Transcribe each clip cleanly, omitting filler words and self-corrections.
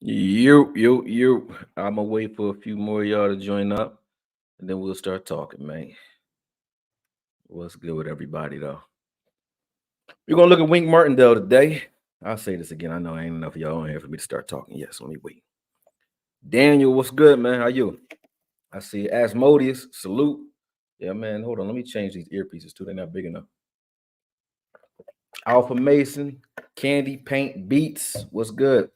You. I'm gonna wait for a few more of y'all to join up, and then we'll start talking, man. What's good with everybody though? We're gonna look at Wink Martindale today. I'll say this again. I know ain't enough of y'all on here for me to start talking. Yes, let me wait. Daniel, what's good, man? How you? I see Asmodeus. Salute. Yeah, man. Hold on. Let me change these earpieces too. They're not big enough. Alpha Mason, Candy Paint Beats. What's good?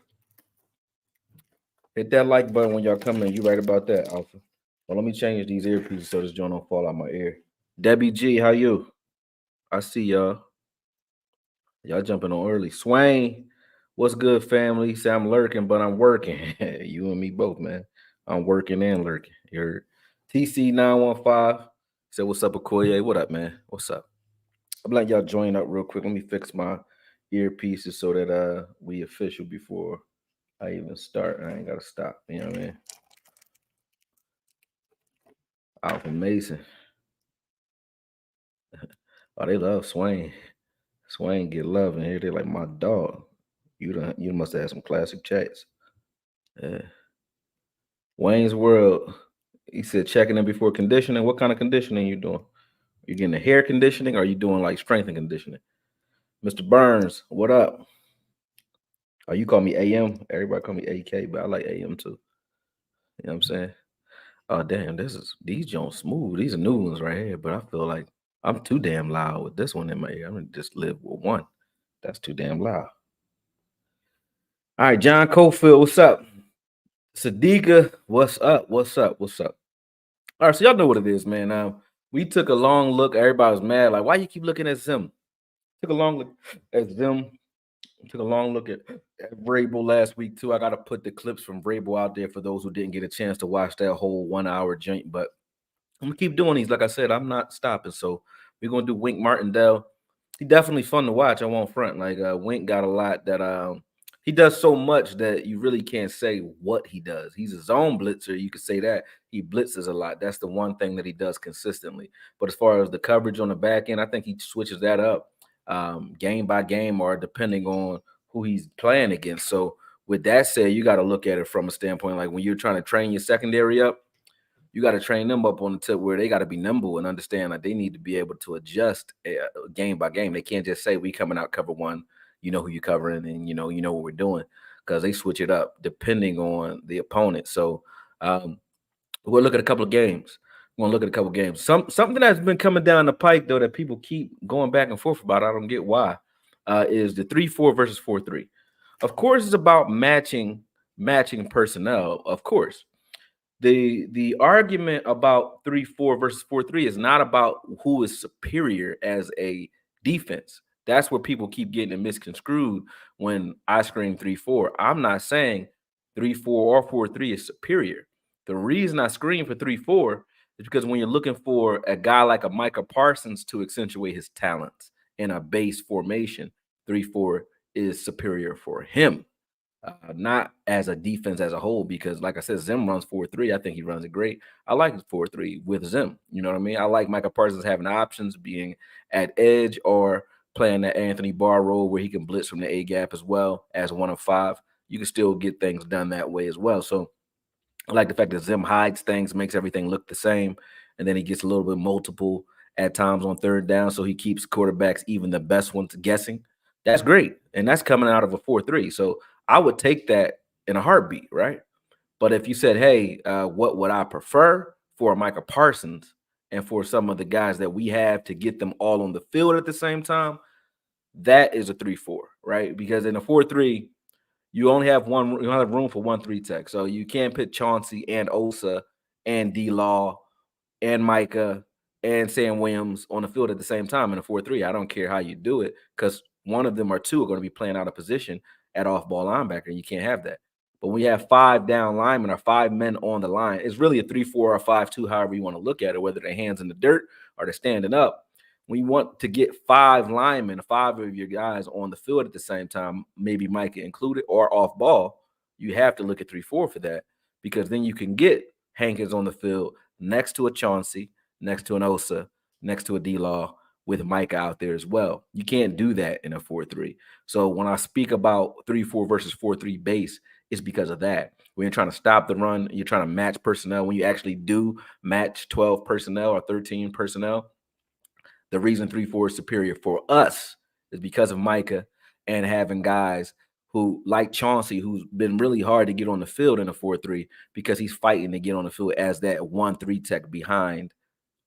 Hit that like button when y'all come in. You right about that, Alpha. Well, let me change these earpieces so this joint don't fall out my ear. Debbie G, how you? I see y'all. Y'all jumping on early. Swain, what's good, family? Say I'm lurking, but I'm working. You and me both, man. I'm working and lurking. You heard? TC915 said, "What's up, AKOYE? What up, man? What's up?" I'm letting y'all join up real quick. Let me fix my earpieces so that we official before I even start. I ain't gotta stop. You know what I mean? Alpha Mason. Oh, they love Swain. Swain get love in here. They like my dog. You must have had some classic chats. Yeah. Wayne's World. He said checking in before conditioning. What kind of conditioning you doing? You getting a hair conditioning or are you doing like strength and conditioning? Mr. Burns, what up? Oh, you call me AM. Everybody call me AK, but I like AM too. You know what I'm saying? Oh damn, these Jones smooth. These are new ones right here, but I feel like I'm too damn loud with this one in my ear. I'm gonna just live with one. That's too damn loud. All right, John Cofield, what's up? Sadiqa, what's up? What's up? What's up? All right, so y'all know what it is, man. We took a long look. Everybody was mad. Like, why you keep looking at Zim? Took a long look at Zim. Took a long look at Vrabel last week too. I got to put the clips from Vrabel out there for those who didn't get a chance to watch that whole 1 hour joint. But I'm gonna keep doing these. Like I said, I'm not stopping. So we're gonna do Wink Martindale. He definitely fun to watch. I won't front. Like Wink got a lot that he does so much that you really can't say what he does. He's a zone blitzer. You could say that he blitzes a lot. That's the one thing that he does consistently. But as far as the coverage on the back end, I think he switches that up game by game or depending on who he's playing against. So with that said, you got to look at it from a standpoint like when you're trying to train your secondary up, you got to train them up on the tip where they got to be nimble and understand that they need to be able to adjust game by game. They can't just say we coming out cover one, you know who you're covering, and you know what we're doing because they switch it up depending on the opponent. So we'll look at a couple of games. We're gonna look at a couple of games. Something that's been coming down the pike though that people keep going back and forth about. I don't get why. Is the 3-4 versus 4-3. Of course, it's about matching personnel. Of course, the argument about 3-4 versus 4-3 is not about who is superior as a defense. That's where people keep getting it misconstrued when I scream 3-4. I'm not saying 3-4 or 4-3 is superior. The reason I scream for 3-4 is because when you're looking for a guy like a Micah Parsons to accentuate his talents in a base formation, 3-4 is superior for him. Not as a defense as a whole, because like I said, Zim runs 4-3. I think he runs it great. I like 4-3 with Zim. You know what I mean? I like Micah Parsons having options, being at edge or playing that Anthony Barr role where he can blitz from the A gap as well as 1 of 5. You can still get things done that way as well. So I like the fact that Zim hides things, makes everything look the same, and then he gets a little bit multiple at times on third down, so he keeps quarterbacks, even the best ones, guessing. That's great, and that's coming out of a 4-3. So I would take that in a heartbeat, right? But if you said, hey, what would I prefer for Micah Parsons and for some of the guys that we have to get them all on the field at the same time, that is a 3-4, right? Because in a 4-3, you only have one. You don't have room for 1-3 tech, so you can't put Chauncey and Osa and D Law and Micah and Sam Williams on the field at the same time in a 4-3. I don't care how you do it because one of them or two are going to be playing out of position at off-ball linebacker, and you can't have that. But when you have 5 down linemen or 5 men on the line, it's really a 3-4 or 5-2, however you want to look at it, whether their hands in the dirt or they're standing up. When you want to get 5 linemen, 5 of your guys on the field at the same time, maybe Micah included, or off ball, you have to look at 3-4 for that, because then you can get Hankins on the field next to a Chauncey, next to an Osa, next to a D-Law, with Micah out there as well. You can't do that in a 4-3. So when I speak about 3-4 versus 4-3 base, is because of that. When you're trying to stop the run, you're trying to match personnel. When you actually do match 12 personnel or 13 personnel, the reason 3-4 is superior for us is because of Micah and having guys who, like Chauncey, who's been really hard to get on the field in a 4-3 because he's fighting to get on the field as that 1-3 tech behind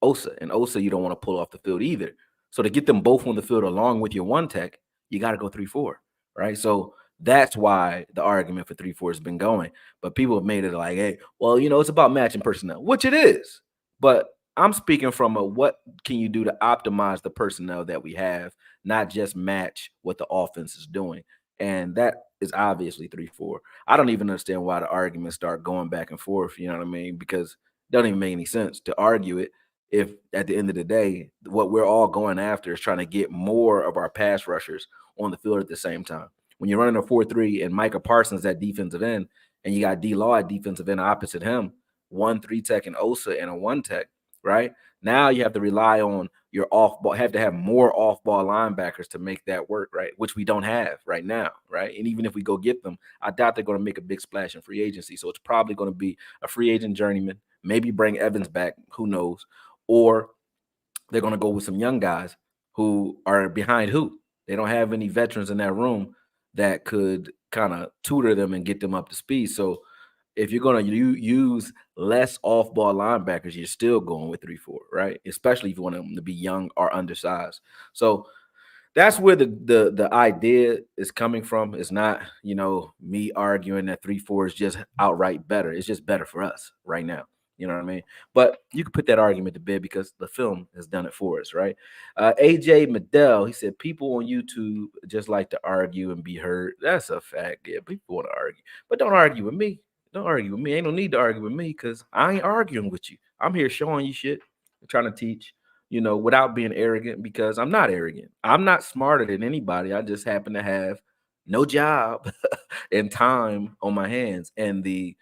Osa. And Osa, you don't want to pull off the field either. So to get them both on the field along with your one tech, you got to go 3-4, right? So that's why the argument for 3-4 has been going. But people have made it like, hey, well, it's about matching personnel, which it is. But I'm speaking from what can you do to optimize the personnel that we have, not just match what the offense is doing. And that is obviously 3-4. I don't even understand why the arguments start going back and forth, you know what I mean? Because it doesn't even make any sense to argue it if at the end of the day, what we're all going after is trying to get more of our pass rushers on the field at the same time. When you're running a 4-3 and Micah Parsons at defensive end, and you got D-Law at defensive end opposite him, 1-3 tech and Osa and a 1 tech, right? Now you have to rely on your off ball, have to have more off ball linebackers to make that work, right? Which we don't have right now, right? And even if we go get them, I doubt they're going to make a big splash in free agency. So it's probably going to be a free agent journeyman, maybe bring Evans back, who knows? Or they're going to go with some young guys who are behind who. They don't have any veterans in that room that could kind of tutor them and get them up to speed. So if you're going to use less off-ball linebackers, you're still going with 3-4, right? Especially if you want them to be young or undersized. So that's where the idea is coming from. It's not, me arguing that 3-4 is just outright better. It's just better for us right now. You know what I mean? But you can put that argument to bed because the film has done it for us, right? AJ Medell, he said, people on YouTube just like to argue and be heard. That's a fact. Yeah, people want to argue. But don't argue with me. Don't argue with me. Ain't no need to argue with me because I ain't arguing with you. I'm here showing you shit, trying to teach, without being arrogant because I'm not arrogant. I'm not smarter than anybody. I just happen to have no job and time on my hands and the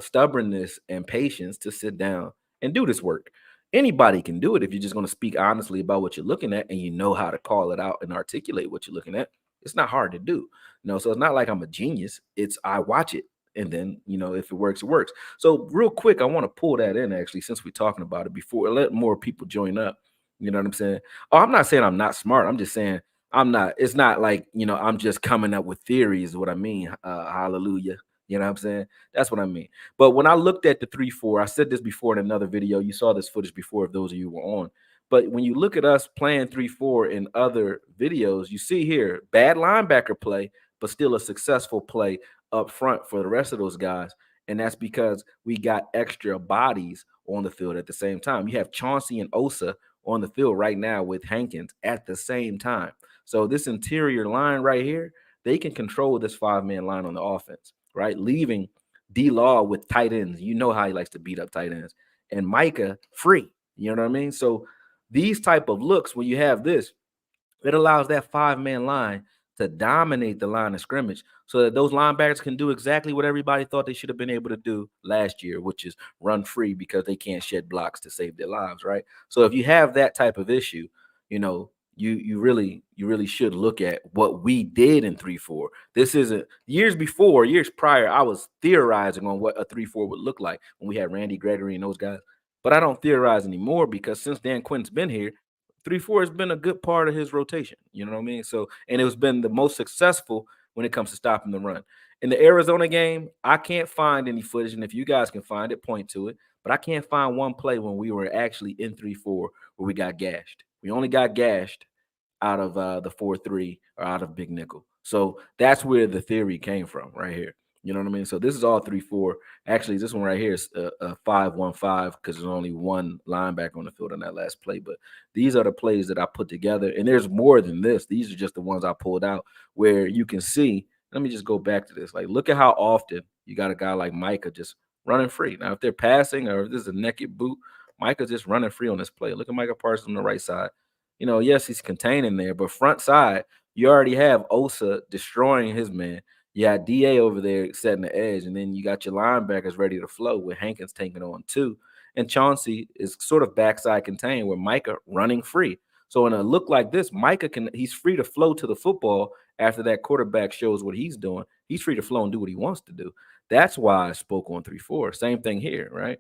stubbornness and patience to sit down and do this work. Anybody can do it if you're just going to speak honestly about what you're looking at and you know how to call it out and articulate what you're looking at. It's not hard to do. So it's not like I'm a genius. It's I watch it. And then, if it works, it works. So real quick, I want to pull that in actually, since we're talking about it before, let more people join up. You know what I'm saying? Oh, I'm not saying I'm not smart. I'm just saying I'm not. It's not like, I'm just coming up with theories is what I mean. Hallelujah. You know what I'm saying? That's what I mean. But when I looked at the 3-4, I said this before in another video. You saw this footage before if those of you were on. But when you look at us playing 3-4 in other videos, you see here bad linebacker play, but still a successful play up front for the rest of those guys. And that's because we got extra bodies on the field at the same time. You have Chauncey and Osa on the field right now with Hankins at the same time. So this interior line right here, they can control this 5-man line on the offense, right? Leaving D-Law with tight ends. You know how he likes to beat up tight ends. And Micah free. You know what I mean? So these type of looks, when you have this, it allows that 5-man line to dominate the line of scrimmage so that those linebackers can do exactly what everybody thought they should have been able to do last year, which is run free because they can't shed blocks to save their lives, right? So if you have that type of issue, you really should look at what we did in 3-4. This isn't years prior, I was theorizing on what a 3-4 would look like when we had Randy Gregory and those guys. But I don't theorize anymore because since Dan Quinn's been here, 3-4 has been a good part of his rotation. You know what I mean? So, and it has been the most successful when it comes to stopping the run. In the Arizona game, I can't find any footage, and if you guys can find it, point to it. But I can't find one play when we were actually in 3-4 where we got gashed. We only got gashed out of the 4-3 or out of Big Nickel. So that's where the theory came from right here. You know what I mean? So this is all 3-4. Actually, this one right here is a 5-1-5 because there's only one linebacker on the field on that last play. But these are the plays that I put together. And there's more than this. These are just the ones I pulled out where you can see. Let me just go back to this. Like, look at how often you got a guy like Micah just running free. Now, if they're passing or if this is a naked boot, Micah's just running free on this play. Look at Micah Parsons on the right side. Yes, he's containing there, but front side, you already have Osa destroying his man. You got DA over there setting the edge, and then you got your linebackers ready to flow with Hankins taking on too. And Chauncey is sort of backside contained with Micah running free. So in a look like this, Micah he's free to flow to the football after that quarterback shows what he's doing, he's free to flow and do what he wants to do. That's why I spoke on 3-4. Same thing here, right?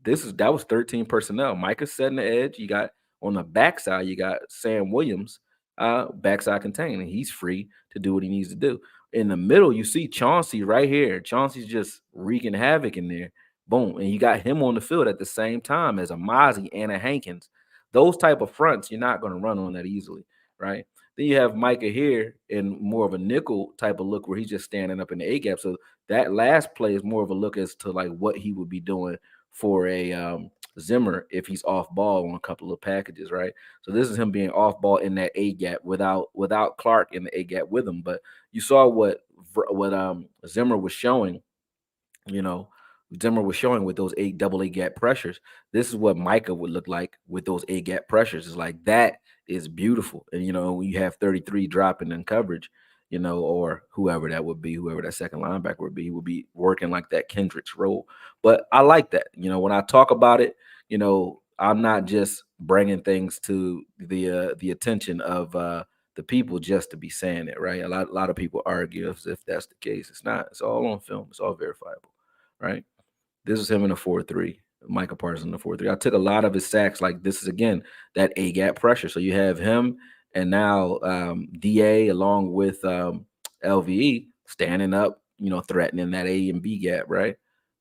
That was 13 personnel. Micah's setting the edge. You got on the backside, you got Sam Williams, backside containing. He's free to do what he needs to do. In the middle, you see Chauncey right here. Chauncey's just wreaking havoc in there. Boom. And you got him on the field at the same time as a Mazi and a Hankins. Those type of fronts, you're not going to run on that easily, right? Then you have Micah here in more of a nickel type of look where he's just standing up in the A gap. So that last play is more of a look as to like what he would be doing for a Zimmer if he's off ball on a couple of packages, right? So this is him being off ball in that A gap without Clark in the A gap with him. But you saw what Zimmer was showing, you know, Zimmer was showing with those double A gap pressures. This is what Micah would look like with those A gap pressures. It's like that is beautiful. And when you have 33 dropping in coverage, or whoever that would be, whoever that second linebacker would be, he would be working like that Kendricks role. But I like that. When I talk about it, I'm not just bringing things to the attention of the people just to be saying it, right? A lot of people argue as if that's the case. It's not. It's all on film. It's all verifiable, right? This is him in a 4-3. Micah Parsons in the 4-3. I took a lot of his sacks. Like this is again that A gap pressure. So you have him and now DA along with LVE standing up, threatening that A and B gap, right?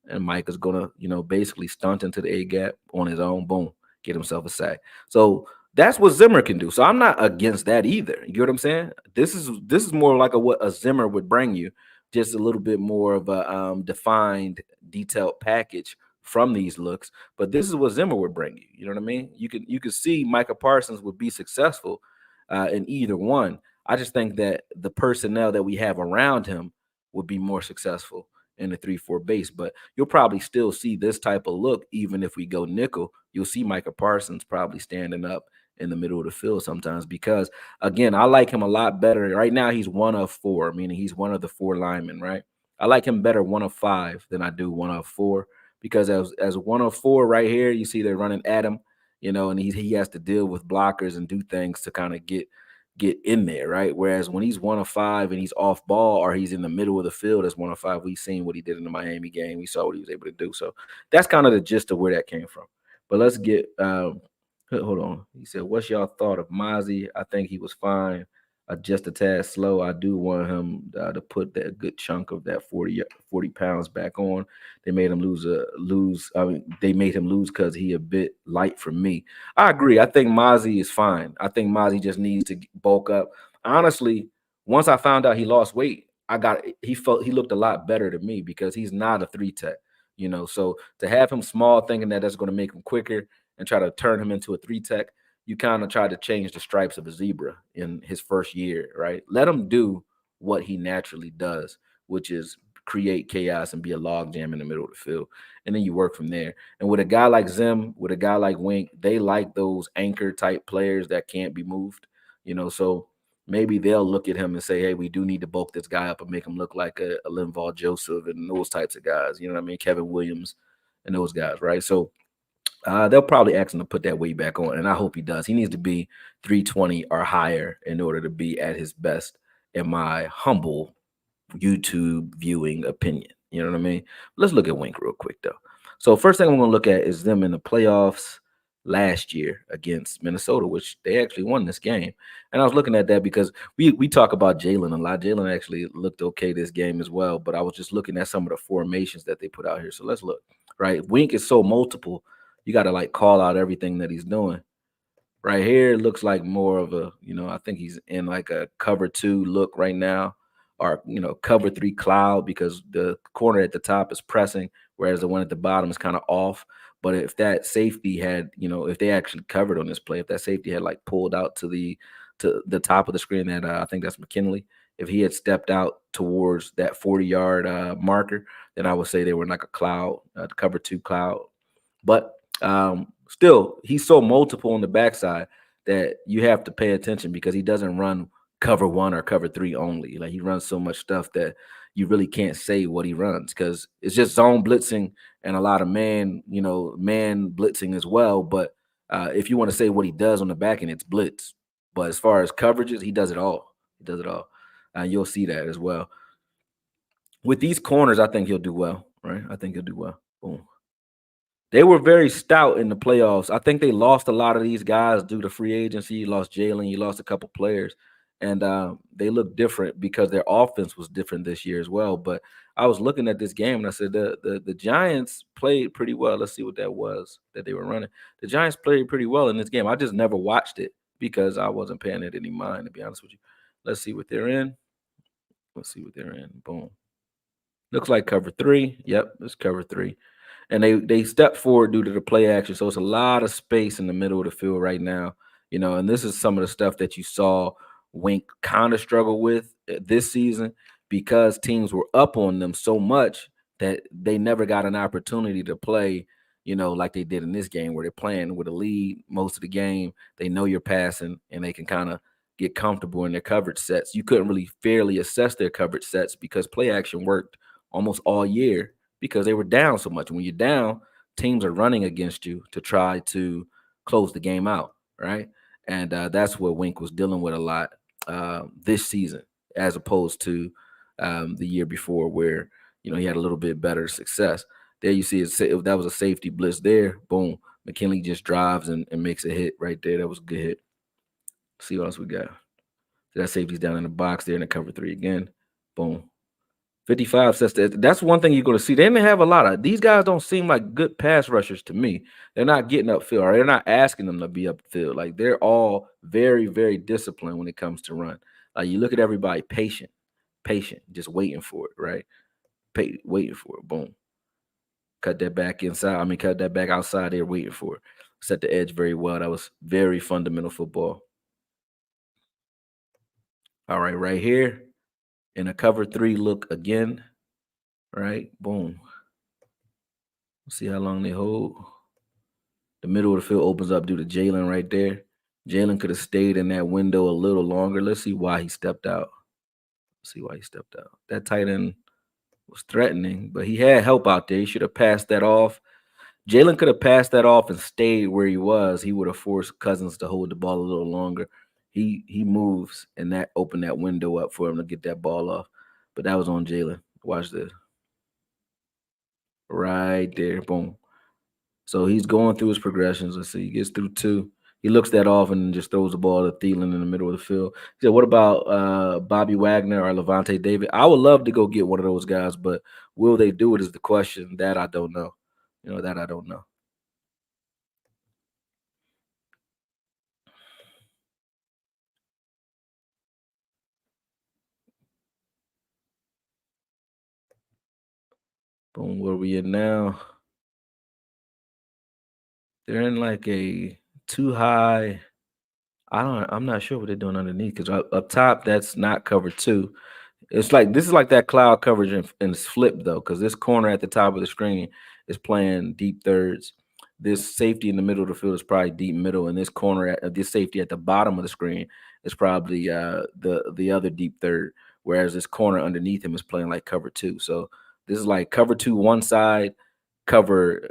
And Micah's gonna, basically stunt into the A gap on his own. Boom, get himself a sack. So that's what Zimmer can do. So I'm not against that either. You get what I'm saying? This is more like what a Zimmer would bring you, just a little bit more of a defined, detailed package from these looks. But this is what Zimmer would bring you. You know what I mean? You could see Micah Parsons would be successful in either one. I just think that the personnel that we have around him would be more successful in the 3-4 base. But you'll probably still see this type of look, even if we go nickel. You'll see Micah Parsons probably standing up in the middle of the field sometimes because, again, I like him a lot better. Right now, he's 1 of 4, meaning he's one of the 4 linemen, right? I like him better 1 of 5 than I do 1 of 4 because as 1 of 4 right here, you see they're running at him, and he has to deal with blockers and do things to kind of get in there, right? Whereas when he's 1 of 5 and he's off ball or he's in the middle of the field as 1 of 5, we've seen what he did in the Miami game. We saw what he was able to do. So that's kind of the gist of where that came from. But let's get hold on. He said, "What's y'all thought of Mazi? I think he was fine. Just a tad slow. I do want him to put that good chunk of that 40 pounds back on. They made him lose. I mean, they made him lose because he a bit light for me. I agree. I think Mazi is fine. I think Mazi just needs to bulk up. Honestly, once I found out he lost weight, he looked a lot better to me because he's not a 3 tech. So to have him small, thinking that that's going to make him quicker and try to turn him into a 3 tech, you kind of try to change the stripes of a zebra in his first year, right? Let him do what he naturally does, which is create chaos and be a log jam in the middle of the field. And then you work from there. And with a guy like Zim, with a guy like Wink, they like those anchor type players that can't be moved, so maybe they'll look at him and say, hey, we do need to bulk this guy up and make him look like a Linval Joseph and those types of guys, you know what I mean? Kevin Williams and those guys, right? So they'll probably ask him to put that weight back on, and I hope he does. He needs to be 320 or higher in order to be at his best, in my humble YouTube viewing opinion. You know what I mean? Let's look at Wink real quick, though. So first thing I'm going to look at is them in the playoffs last year against Minnesota, which they actually won this game. And I was looking at that because we talk about Jalen a lot. Jalen actually looked okay this game as well, but I was just looking at some of the formations that they put out here. So let's look, right? Wink is so multiple. You got to like call out everything that he's doing. Right here, it looks like more of a, I think he's in like a cover 2 look right now, or, cover 3 cloud because the corner at the top is pressing, whereas the one at the bottom is kind of off. But if that safety had, if they actually covered on this play, if that safety had like pulled out to the top of the screen, that I think that's McKinley, if he had stepped out towards that 40-yard marker, then I would say they were like a cloud, cover 2 cloud. But still, he's so multiple on the backside that you have to pay attention because he doesn't run cover 1 or cover 3 only. Like he runs so much stuff that you really can't say what he runs because it's just zone blitzing and a lot of man blitzing as well. But if you want to say what he does on the back end, it's blitz. But as far as coverages, he does it all. He does it all. You'll see that as well. With these corners, I think he'll do well, right? I think he'll do well. Boom. They were very stout in the playoffs. I think they lost a lot of these guys due to free agency. You lost Jalen, you lost a couple players, and they look different because their offense was different this year as well. But I was looking at this game and I said the Giants played pretty well. Let's see what that was that they were running. The Giants played pretty well in this game. I just never watched it because I wasn't paying it any mind, to be honest with you. Let's see what they're in. Let's see what they're in. Boom. Looks like cover three. Yep, it's cover three. And they stepped forward due to the play action. So it's a lot of space in the middle of the field right now. And this is some of the stuff that you saw Wink kind of struggle with this season because teams were up on them so much that they never got an opportunity to play, like they did in this game where they're playing with a lead most of the game. They know you're passing and they can kind of get comfortable in their coverage sets. You couldn't really fairly assess their coverage sets because play action worked almost all year because they were down so much. When you're down, teams are running against you to try to close the game out, right? And that's what Wink was dealing with a lot this season, as opposed to the year before, where he had a little bit better success. There you see, if that was a safety blitz there, boom, McKinley just drives and makes a hit right there. That was a good hit. Let's see what else we got. That safety's down in the box there in the cover three again. Boom. 55 says that's one thing you're going to see. They didn't have a lot of these guys. Don't seem like good pass rushers to me. They're not getting upfield, or they're not asking them to be upfield. Like they're all very, very disciplined when it comes to run. Like you look at everybody, patient, just waiting for it, right? Waiting for it. Boom. Cut that back inside. Cut that back outside. They're waiting for it. Set the edge very well. That was very fundamental football. All right, right here in a cover three look again. Right, boom. See how long they hold. The middle of the field opens up due to Jalen right there. Jalen could have stayed in that window a little longer. Let's see why he stepped out. That tight end was threatening, but he had help out there. He should have passed that off. Jalen could have passed that off and stayed where he was. He would have forced Cousins to hold the ball a little longer. He moves, and that opened that window up for him to get that ball off. But that was on Jalen. Watch this. Right there. Boom. So he's going through his progressions. Let's see. He gets through two. He looks that off and just throws the ball to Thielen in the middle of the field. He said, what about Bobby Wagner or Levante David? I would love to go get one of those guys, but will they do it is the question. That I don't know. That I don't know. Boom, where we in now? They're in like a too high. I'm not sure what they're doing underneath because up top, that's not cover two. It's like this is like that cloud coverage and it's flipped though, because this corner at the top of the screen is playing deep thirds. This safety in the middle of the field is probably deep middle, and this corner this safety at the bottom of the screen is probably the other deep third. Whereas this corner underneath him is playing like cover two. So this is like cover two one side, cover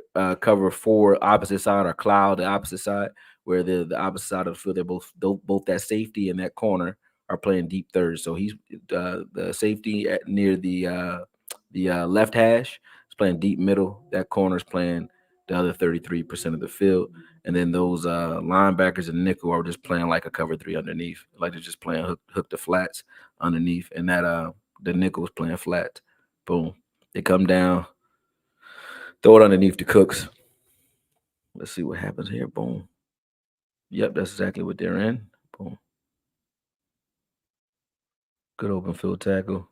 four opposite side, or cloud the opposite side, where the opposite side of the field they're both that safety and that corner are playing deep thirds. So he's the safety near the left hash is playing deep middle. That corner is playing the other 33% of the field. And then those linebackers and nickel are just playing like a cover three underneath. Like they're just playing hook to flats underneath. And that the nickel is playing flat. Boom. They come down, throw it underneath the Cooks. Let's see what happens here. Boom. Yep, that's exactly what they're in. Boom. Good open field tackle.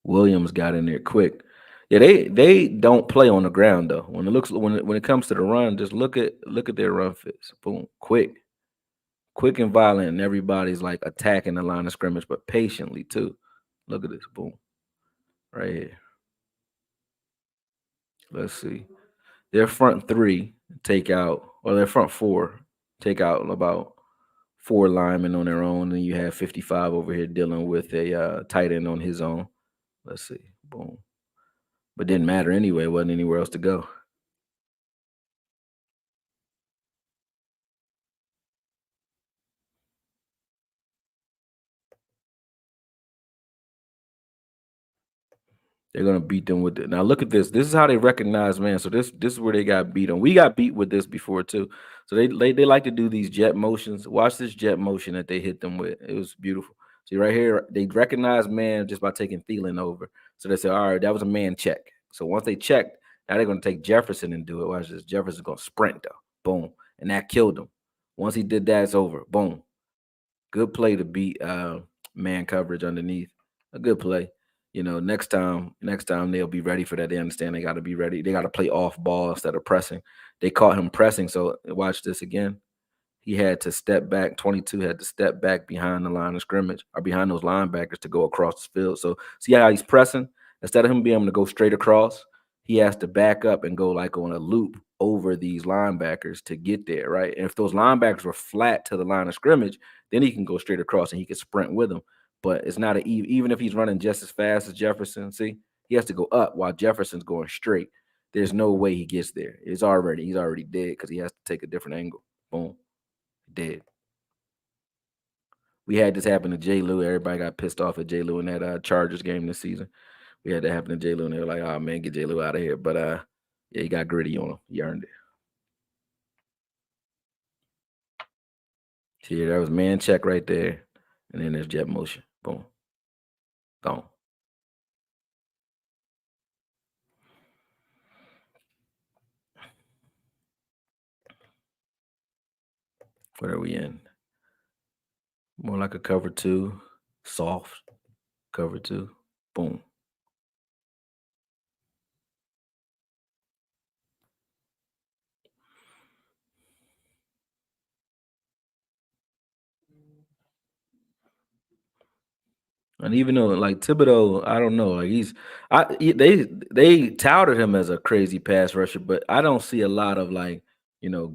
Williams got in there quick. Yeah, they don't play on the ground though. When it comes to the run, just look at their run fits. Boom, quick and violent, and everybody's like attacking the line of scrimmage, but patiently too. Look at this. Boom, right here. Let's see. Their front three take out, or their front four take out about four linemen on their own, and you have 55 over here dealing with a tight end on his own. Let's see. Boom. But didn't matter anyway. Wasn't anywhere else to go. They're gonna beat them with it. Now look at this. This is how they recognize man. So this is where they got beat on. We got beat with this before too. So they like to do these jet motions. Watch this jet motion that they hit them with. It was beautiful. See right here, they recognize man just by taking Thielen over. So they say, all right, that was a man check. So once they checked, now they're gonna take Jefferson and do it. Watch this. Jefferson's gonna sprint though. Boom. And that killed him. Once he did that, it's over. Boom. Good play to beat man coverage underneath. A good play. Next time they'll be ready for that. They understand they got to be ready. They got to play off ball instead of pressing. They caught him pressing. So watch this again. He had to step back. 22 had to step back behind the line of scrimmage or behind those linebackers to go across the field. So see how he's pressing? Instead of him being able to go straight across, he has to back up and go like on a loop over these linebackers to get there, right? And if those linebackers were flat to the line of scrimmage, then he can go straight across and he can sprint with them. But it's not even if he's running just as fast as Jefferson. See, he has to go up while Jefferson's going straight. There's no way he gets there. He's already dead because he has to take a different angle. Boom, dead. We had this happen to J. Lou. Everybody got pissed off at J. Lou in that Chargers game this season. We had that happen to J. Lou, and they were like, "Oh man, get J. Lou out of here." But yeah, he got gritty on him. He earned it. See, that was man check right there, and then there's jet motion. Boom, gone. What are we in? More like a cover two, soft cover two. Boom. And even though like Thibodeau, I don't know, like they touted him as a crazy pass rusher, but I don't see a lot of like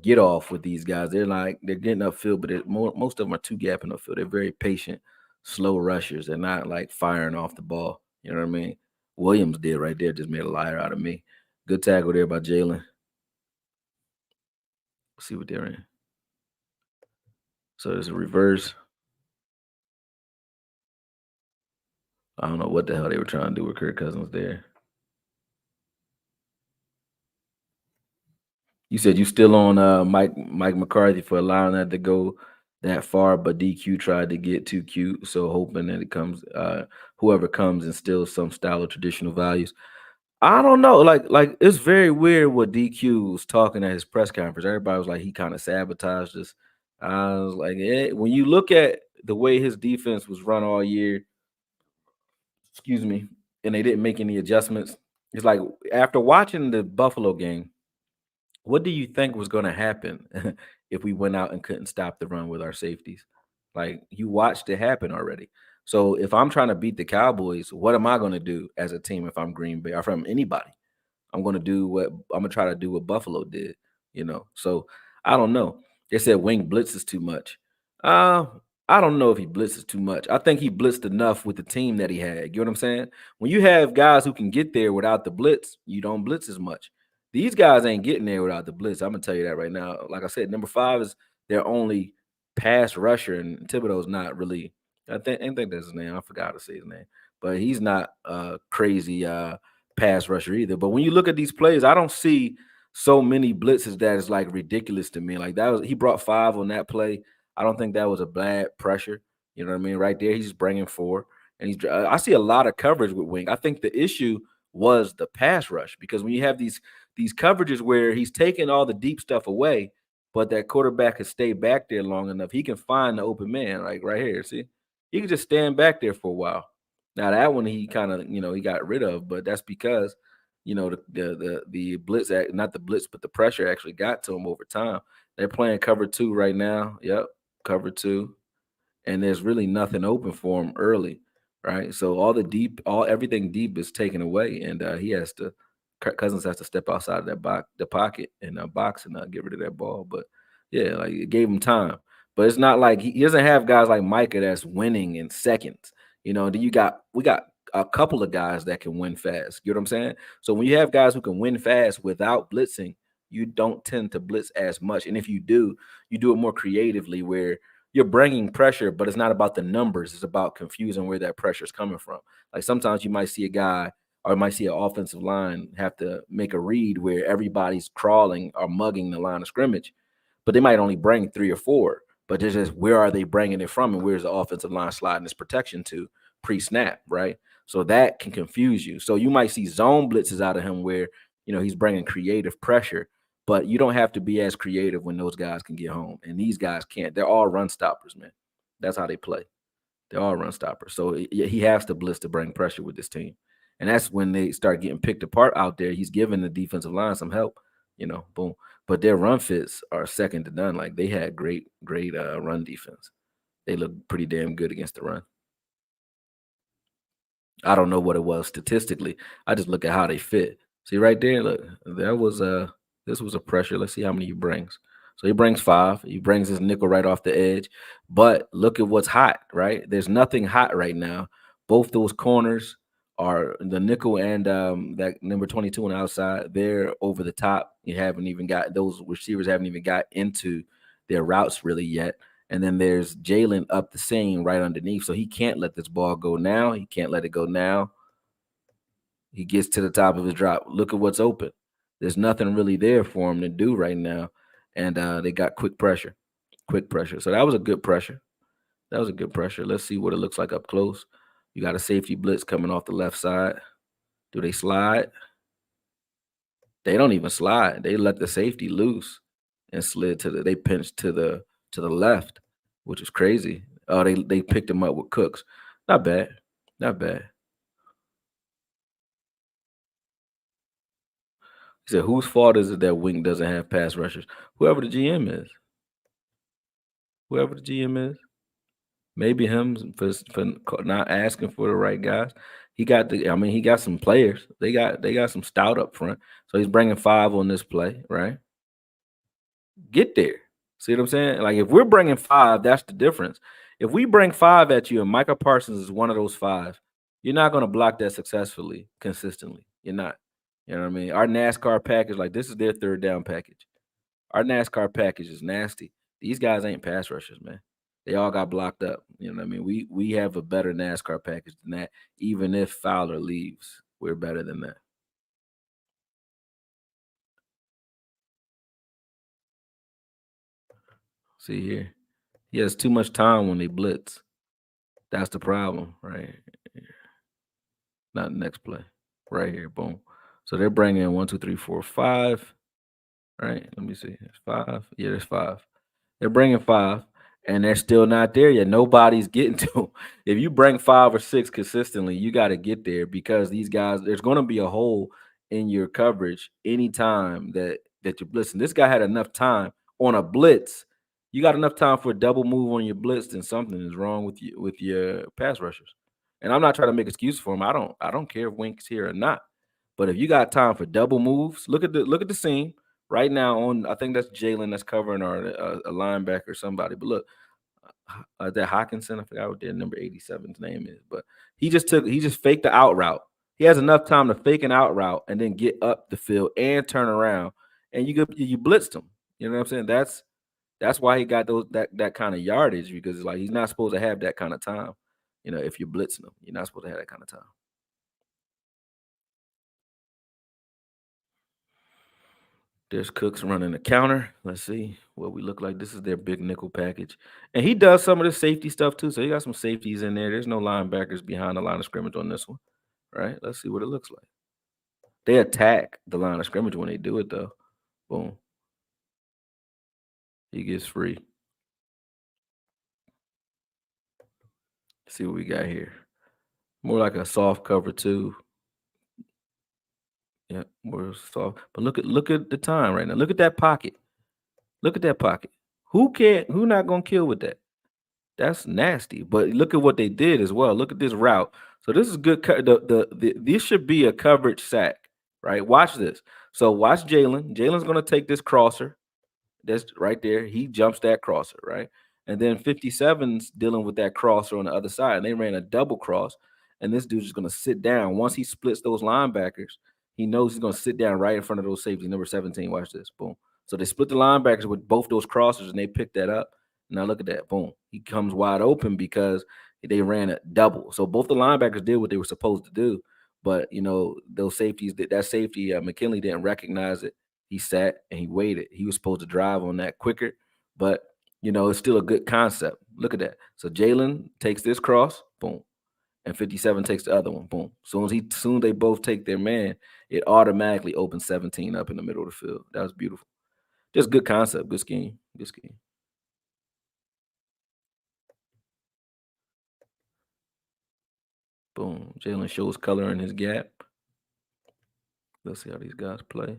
get off with these guys. They're getting upfield, but most of them are two gapping upfield. They're very patient, slow rushers. They're not like firing off the ball. You know what I mean? Williams did right there, just made a liar out of me. Good tackle there by Jalen. See what they're in. So it's a reverse. I don't know what the hell they were trying to do with Kirk Cousins there. You said you still on Mike McCarthy for allowing that to go that far, but DQ tried to get too cute. So hoping that it comes whoever comes instills some style of traditional values. I don't know. Like it's very weird what DQ was talking at his press conference. Everybody was like he kind of sabotaged us. I was like, when you look at the way his defense was run all year, excuse me, and they didn't make any adjustments. It's like after watching the Buffalo game, what do you think was going to happen if we went out and couldn't stop the run with our safeties? Like you watched it happen already. So if I'm trying to beat the Cowboys, what am I going to do as a team if I'm Green Bay or from anybody? I'm gonna do what I'm gonna try to do what Buffalo did. So I don't know. They said Wing blitzes too much. Uh, I don't know if he blitzes too much. I think he blitzed enough with the team that he had. You know what I'm saying? When you have guys who can get there without the blitz, you don't blitz as much. These guys ain't getting there without the blitz. I'm gonna tell you that right now. Like I said, number 5 is their only pass rusher, and Thibodeau's not really. I think that's his name. I forgot to say his name, but he's not crazy. Pass rusher either. But when you look at these plays, I don't see so many blitzes that is like ridiculous to me. Like that was he brought 5 on that play. I don't think that was a bad pressure. You know what I mean? Right there, he's just bringing 4, and I see a lot of coverage with Wing. I think the issue was the pass rush because when you have these coverages where he's taking all the deep stuff away, but that quarterback can stay back there long enough, he can find the open man. Like right here, see, he can just stand back there for a while. Now that one he kind of he got rid of, but that's because the blitz act, not the blitz, but the pressure actually got to him over time. They're playing cover 2 right now. Yep, cover 2, and there's really nothing open for him early, right? So everything deep is taken away, and he has to Cousins has to step outside of that the pocket and box and get rid of that ball. But yeah, like it gave him time, but it's not like he doesn't have guys like Micah that's winning in seconds. Then we got a couple of guys that can win fast. You know what I'm saying? So when you have guys who can win fast without blitzing, you don't tend to blitz as much, and if you do it more creatively where you're bringing pressure, but it's not about the numbers. It's about confusing where that pressure is coming from. Like sometimes you might see a guy or you might see an offensive line have to make a read where everybody's crawling or mugging the line of scrimmage, but they might only bring 3 or 4. But there's just where are they bringing it from, and where's the offensive line sliding its protection to pre-snap, right? So that can confuse you. So you might see zone blitzes out of him where he's bringing creative pressure, but you don't have to be as creative when those guys can get home, and these guys can't. They're all run stoppers, man. That's how they play. They're all run stoppers. So he has to blitz to bring pressure with this team, and that's when they start getting picked apart out there. He's giving the defensive line some help, boom. But their run fits are second to none. Like they had great run defense. They look pretty damn good against the run. I don't know what it was statistically. I just look at how they fit. See right there, look, that was this was a pressure. Let's see how many he brings. So he brings 5. He brings his nickel right off the edge. But look at what's hot, right? There's nothing hot right now. Both those corners are the nickel and that number 22 on the outside. They're over the top. You haven't even got those receivers haven't even got into their routes really yet. And then there's Jalen up the seam right underneath. So he can't let this ball go now. He can't let it go now. He gets to the top of his drop. Look at what's open. There's nothing really there for him to do right now. And they got quick pressure. Quick pressure. So that was a good pressure. That was a good pressure. Let's see what it looks like up close. You got a safety blitz coming off the left side. Do they slide? They don't even slide. They let the safety loose and slid they pinched to the left, which is crazy. Oh, they picked him up with Cooks. Not bad. Not bad. He said, whose fault is it that Wink doesn't have pass rushers? Whoever the GM is. Whoever the GM is. Maybe him for not asking for the right guys. He got he got some players. They got some stout up front. So he's bringing 5 on this play, right? Get there. See what I'm saying? Like if we're bringing 5, that's the difference. If we bring 5 at you and Micah Parsons is one of those 5, you're not going to block that successfully, consistently. You're not. You know what I mean? Our NASCAR package, like this is their third down package. Our NASCAR package is nasty. These guys ain't pass rushers, man. They all got blocked up. You know what I mean? We have a better NASCAR package than that. Even if Fowler leaves, we're better than that. See here. He has too much time when they blitz. That's the problem, right? Not next play. Right here. Boom. So they're bringing in 1, 2, 3, 4, 5. Right. Let me see. It's 5. Yeah, there's 5. They're bringing 5, and they're still not there yet. Nobody's getting to them. If you bring 5 or 6 consistently, you got to get there because these guys, there's going to be a hole in your coverage anytime that you're blitzing. This guy had enough time on a blitz. You got enough time for a double move on your blitz, then something is wrong with you with your pass rushers. And I'm not trying to make excuses for him. I don't care if Wink's here or not. But if you got time for double moves, look at the scene right now on. I think that's Jalen that's covering or a linebacker or somebody. But look, that Hawkinson, I forgot what their number 87's name is, but he just faked the out route. He has enough time to fake an out route and then get up the field and turn around, and you blitzed him. You know what I'm saying? That's why he got that kind of yardage because it's like he's not supposed to have that kind of time. If you're blitzing him, you're not supposed to have that kind of time. There's Cooks running the counter. Let's see what we look like. This is their big nickel package. And he does some of the safety stuff too. So he got some safeties in there. There's no linebackers behind the line of scrimmage on this one. Right? Let's see what it looks like. They attack the line of scrimmage when they do it though. Boom. He gets free. Let's see what we got here. More like a soft cover too. Yeah, more soft. But look at the time right now. Look at that pocket. Look at that pocket. Who not gonna kill with that? That's nasty. But look at what they did as well. Look at this route. So this is good. This should be a coverage sack, right? Watch this. So watch Jalen. Jalen's gonna take this crosser. That's right there. He jumps that crosser, right? And then 57's dealing with that crosser on the other side. And they ran a double cross. And this dude's just gonna sit down. Once he splits those linebackers, he knows he's gonna sit down right in front of those safeties. Number 17. Watch this. Boom. So they split the linebackers with both those crossers and they picked that up. Now look at that. Boom. He comes wide open because they ran a double. So both the linebackers did what they were supposed to do. But those safeties, that safety, McKinley didn't recognize it. He sat and he waited. He was supposed to drive on that quicker, but it's still a good concept. Look at that. So Jalen takes this cross, boom, and 57 takes the other one, boom. Soon they both take their man, it automatically opens 17 up in the middle of the field. That was beautiful. Just good concept, good scheme, good scheme. Boom. Jalen shows color in his gap. Let's see how these guys play.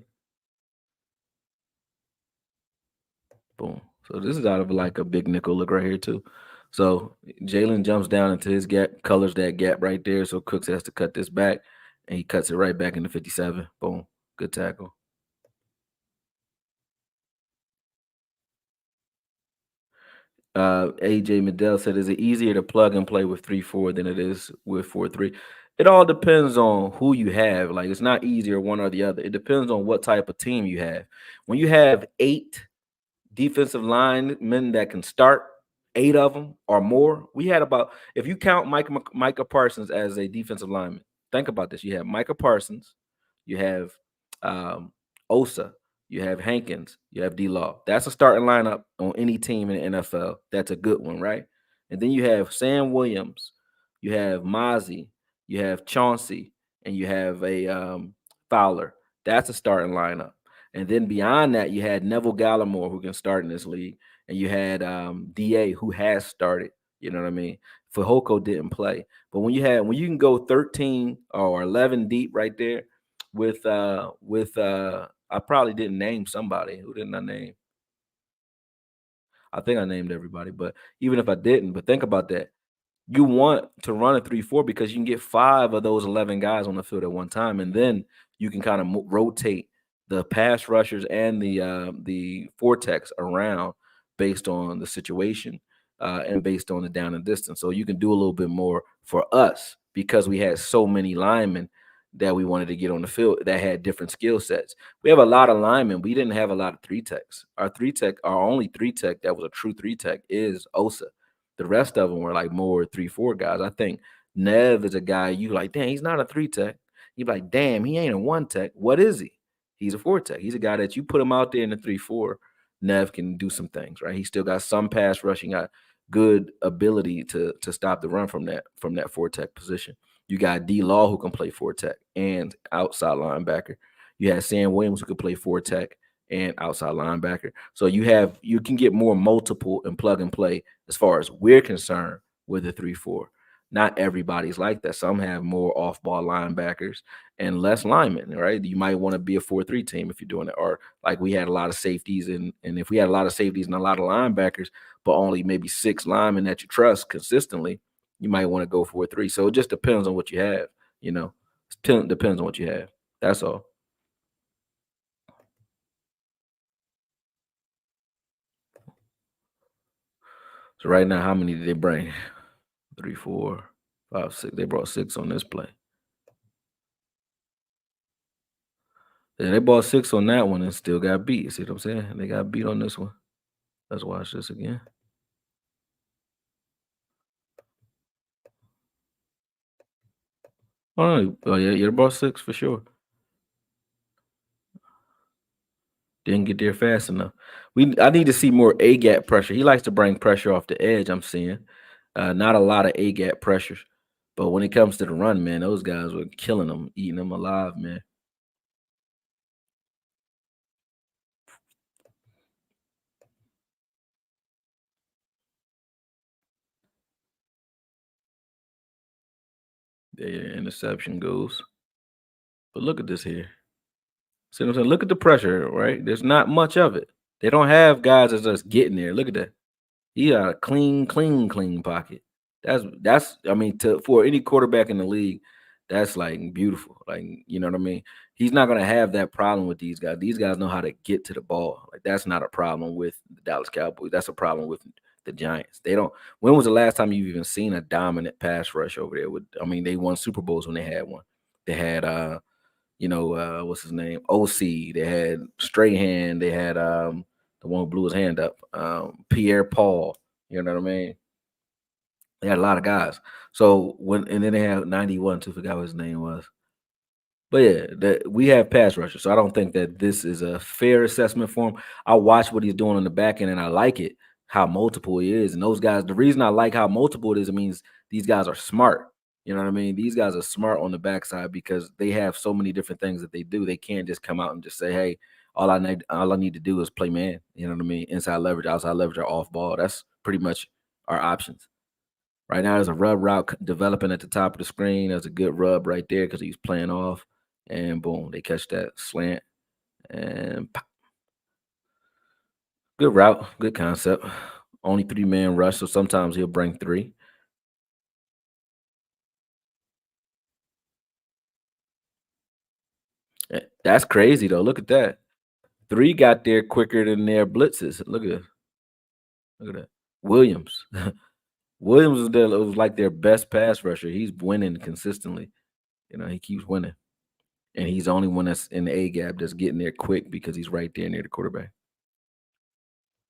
Boom. So this is out of like a big nickel look right here too. So Jalen jumps down into his gap, colors that gap right there. So Cooks has to cut this back, and he cuts it right back into 57. Boom. Good tackle. AJ Medell said, "Is it easier to plug and play with 3-4 than it is with 4-3?" It all depends on who you have. Like it's not easier one or the other. It depends on what type of team you have. When you have 8 defensive linemen that can start, 8 of them or more. We had about, if you count Micah Parsons as a defensive lineman, think about this. You have Micah Parsons, you have um, Osa, you have Hankins, you have D Law. That's a starting lineup on any team in the NFL. That's a good one, right? And then you have Sam Williams, you have Mazi, you have Chauncey, and you have a Fowler. That's a starting lineup. And then beyond that, you had Neville Gallimore, who can start in this league, and you had Da, who has started. You know what I mean? Fehoko didn't play, but when you can go 13 or 11 deep right there with I probably didn't name somebody. Who didn't I name? I think I named everybody, but even if I didn't, but think about that. You want to run a 3-4 because you can get 5 of those 11 guys on the field at one time, and then you can kind of rotate the pass rushers and the vortex around based on the situation and based on the down and distance. So you can do a little bit more for us because we had so many linemen that we wanted to get on the field that had different skill sets. We have a lot of linemen. We didn't have a lot of 3 techs. Our only 3 tech that was a true 3 tech is Osa. The rest of them were like more 3-4 guys. I think Nev is a guy you like, damn, he's not a 3 tech. You're like, damn, he ain't a 1 tech. What is he? He's a 4 tech. He's a guy that you put him out there in the 3-4, Nev can do some things, right? He still got some pass rushing, got good ability to stop the run from that 4 tech position. You got D Law who can play 4 tech and outside linebacker. You had Sam Williams who could play 4 tech and outside linebacker. So you can get more multiple and plug and play as far as we're concerned with the 3-4. Not everybody's like that. Some have more off-ball linebackers and less linemen, right? You might want to be a 4-3 team if you're doing it. Or like we had a lot of safeties, and if we had a lot of safeties and a lot of linebackers, but only maybe 6 linemen that you trust consistently, you might want to go 4-3. So it just depends on what you have, you know. It depends on what you have. That's all. So right now, how many did they bring? 3, 4, 5, 6. They brought 6 on this play. Yeah, they bought 6 on that one and still got beat. See what I'm saying? They got beat on this one. Let's watch this again. Oh, no. Oh yeah, they bought 6 for sure. Didn't get there fast enough. I need to see more A gap pressure. He likes to bring pressure off the edge. I'm seeing not a lot of A gap pressures, but when it comes to the run, man, those guys were killing them, eating them alive, man. There, interception goes. But look at this here. See what I'm saying? Look at the pressure, right? There's not much of it. They don't have guys that's just getting there. Look at that. He got a clean pocket. That's I mean, for any quarterback in the league, that's like beautiful. Like, you know what I mean? He's not gonna have that problem with these guys. These guys know how to get to the ball. Like that's not a problem with the Dallas Cowboys. That's a problem with the Giants. They don't. When was the last time you've even seen a dominant pass rush over there? They won Super Bowls when they had one. They had what's his name? OC. They had Strahan. They had the one who blew his hand up, Pierre Paul. You know what I mean? They had a lot of guys. So and then they had 91 too. Forgot what his name was. But yeah, we have pass rushers, so I don't think that this is a fair assessment for him. I watch what he's doing on the back end, and I like it how multiple he is. And those guys, the reason I like how multiple it is, it means these guys are smart. You know what I mean? These guys are smart on the backside because they have so many different things that they do. They can't just come out and just say, "Hey, all I need to do is play man." You know what I mean? Inside leverage, outside leverage, or off ball. That's pretty much our options. Right now, there's a rub route developing at the top of the screen. There's a good rub right there because he's playing off, and boom, they catch that slant and pop. Good route, good concept. Only 3-man rush, so sometimes he'll bring three. That's crazy though. Look at that. Three got there quicker than their blitzes. Look at that. Williams. Williams was like their best pass rusher. He's winning consistently. You know, he keeps winning. And he's the only one that's in the A gap that's getting there quick because he's right there near the quarterback.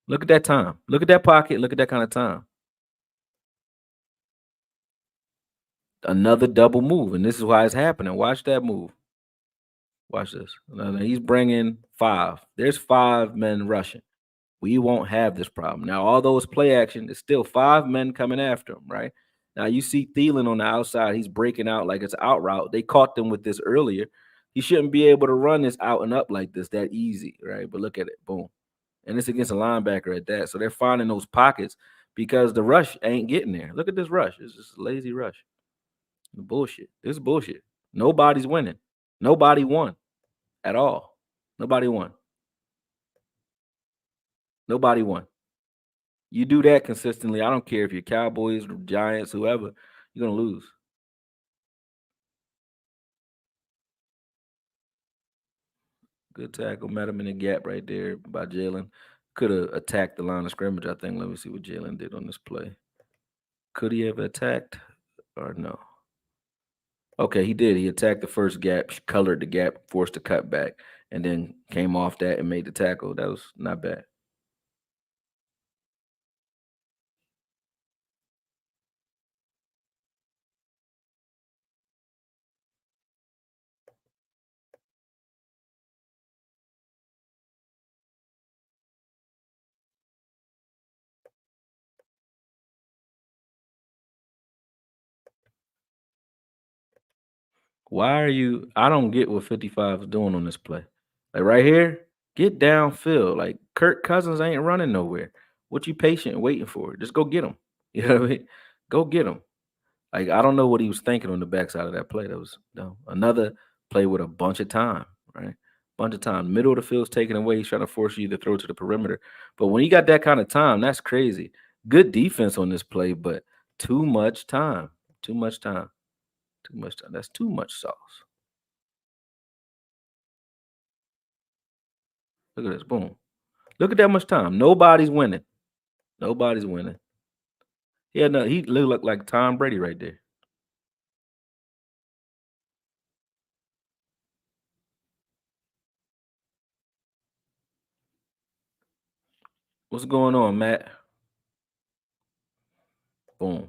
Look at that time. Look at that pocket. Look at that kind of time. Another double move, and this is why it's happening. Watch that move. Watch this. Now, he's bringing five. There's 5 men rushing. We won't have this problem. Now, although it's play action, there's still 5 men coming after him, right? Now, you see Thielen on the outside. He's breaking out like it's an out route. They caught them with this earlier. He shouldn't be able to run this out and up like this that easy, right? But look at it. Boom. And it's against a linebacker at that. So they're finding those pockets because the rush ain't getting there. Look at this rush. It's just a lazy rush. Bullshit. This is bullshit. Nobody's winning. Nobody won at all. Nobody won. Nobody won. You do that consistently. I don't care if you're Cowboys, Giants, whoever, you're gonna lose. Good tackle, met him in the gap right there by Jalen. Could have attacked the line of scrimmage, I think. Let me see what Jalen did on this play. Could he have attacked or no? Okay, he did. He attacked the first gap, colored the gap, forced a cut back, and then came off that and made the tackle. That was not bad. Why are you I don't get what 55 is doing on this play. Like right here, get downfield. Like Kirk Cousins ain't running nowhere. What you patient waiting for? Just go get him. You know what I mean? Go get him. Like I don't know what he was thinking on the backside of that play. That was no another play with a bunch of time, right? Bunch of time. Middle of the field's taken away. He's trying to force you to throw to the perimeter. But when you got that kind of time, that's crazy. Good defense on this play, but too much time. Too much time. Too much time. That's too much sauce. Look at this. Boom. Look at that much time. Nobody's winning. Nobody's winning. Yeah, no, he looked like Tom Brady right there. What's going on, Matt? Boom.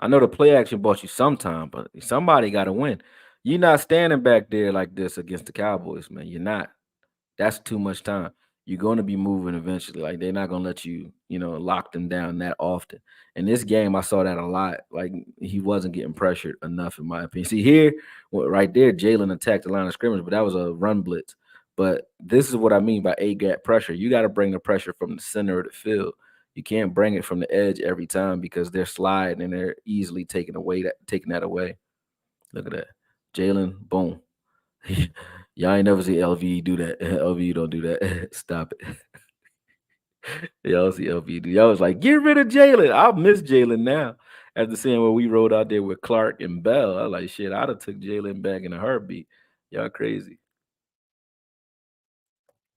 I know the play action bought you some time, but somebody got to win. You're not standing back there like this against the Cowboys, man. You're not. That's too much time. You're going to be moving eventually. Like they're not going to let you, lock them down that often. In this game, I saw that a lot. Like he wasn't getting pressured enough, in my opinion. See here, right there, Jalen attacked the line of scrimmage, but that was a run blitz. But this is what I mean by A gap pressure. You got to bring the pressure from the center of the field. You can't bring it from the edge every time because they're sliding and they're easily taking that away. Look at that. Jalen, boom. Y'all ain't never see LVE do that. LVE don't do that. Stop it. Y'all see LVE do. Y'all was like, get rid of Jalen. I miss Jalen now. After seeing what we rode out there with Clark and Bell, I was like, shit, I'd have took Jalen back in a heartbeat. Y'all crazy.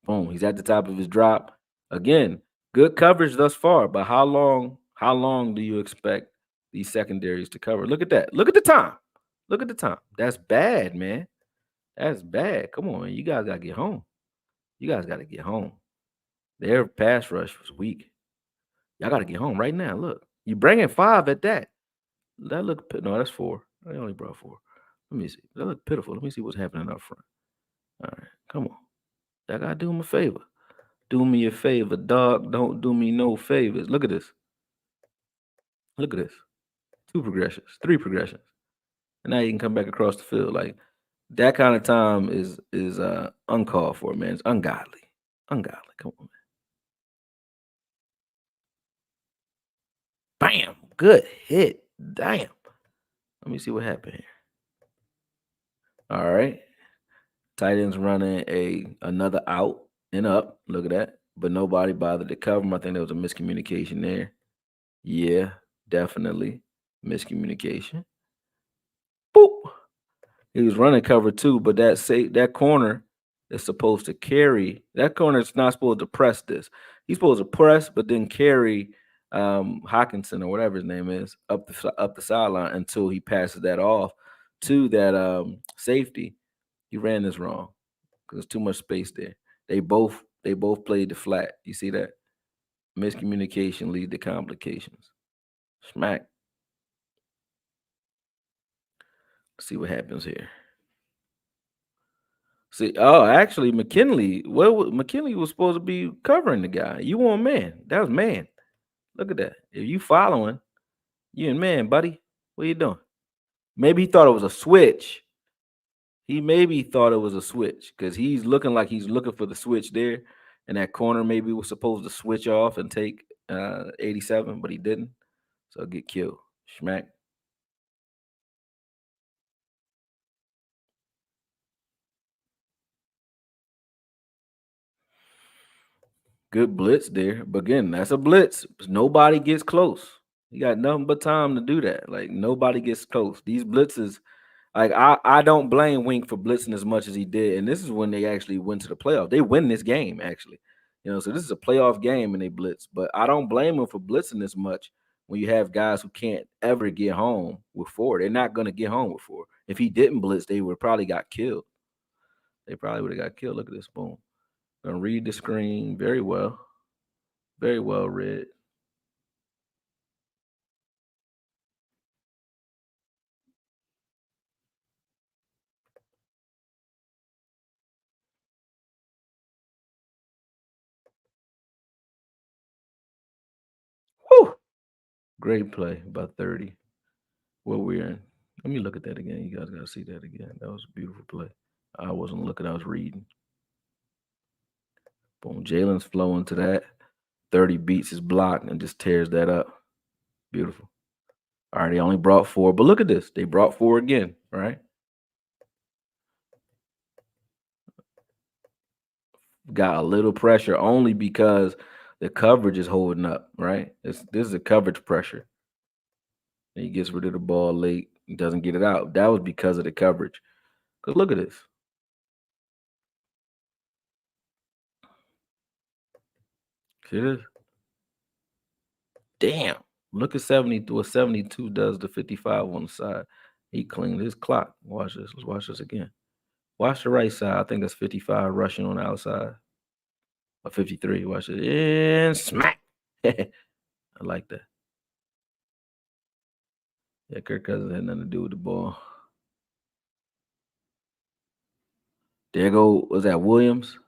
Boom. He's at the top of his drop. Again, good coverage thus far. But how long do you expect these secondaries to cover? Look at that. Look at the time. Look at the time. That's bad, man. That's bad. Come on, man. You guys gotta get home. You guys gotta get home. Their pass rush was weak. Y'all gotta get home right now. Look, you bringing 5 at that. That look no, that's 4. They only brought 4. Let me see. That look pitiful. Let me see what's happening up front. All right, come on. I gotta do him a favor. Do me a favor, dog. Don't do me no favors. Look at this. Look at this. 2 progressions, 3 progressions. And now you can come back across the field. Like that kind of time is uncalled for, man. It's ungodly. Ungodly. Come on, man. Bam. Good hit. Damn. Let me see what happened here. All right. Tight ends running another out and up. Look at that. But nobody bothered to cover him. I think there was a miscommunication there. Yeah, definitely. Miscommunication. Boop. He was running cover 2, but that corner is supposed to carry. That corner is not supposed to press this. He's supposed to press, but then carry Hawkinson or whatever his name is up the sideline until he passes that off to that safety. He ran this wrong because there's too much space there. They both played the flat. You see that? Miscommunication lead to complications. Smack. Let's see what happens here. See, actually, McKinley was supposed to be covering the guy. You want man? That was man. Look at that. If you following, you in man, buddy. What you doing? Maybe he thought it was a switch. He maybe thought it was a switch because he's looking like he's looking for the switch there, and that corner maybe was supposed to switch off and take 87, but he didn't. So get killed. Schmack. Good blitz there. But again, that's a blitz. Nobody gets close. You got nothing but time to do that. Like nobody gets close. These blitzes, like I don't blame Wink for blitzing as much as he did. And this is when they actually went to the playoff. They win this game, actually. So this is a playoff game and they blitz. But I don't blame him for blitzing this much when you have guys who can't ever get home with 4. They're not gonna get home with 4. If he didn't blitz, they would probably got killed. They probably would have got killed. Look at this. Boom. Gonna read the screen very well. Very well read. Whew. Great play, about 30. What we're in. Let me look at that again. You guys gotta see that again. That was a beautiful play. I wasn't looking, I was reading. Boom. Jalen's flowing to that. 30 beats his block and just tears that up. Beautiful. All right, they only brought 4, but look at this. They brought 4 again, right? Got a little pressure only because the coverage is holding up, right? This is a coverage pressure. And he gets rid of the ball late, doesn't get it out. That was because of the coverage. Because look at this. See this? Damn. Look at 72. What 72 does to 55 on the side. He cleaned his clock. Watch this. Let's watch this again. Watch the right side. I think that's 55 rushing on the outside. Or 53. Watch it. And smack. I like that. Yeah, Kirk Cousins had nothing to do with the ball. There go, was that Williams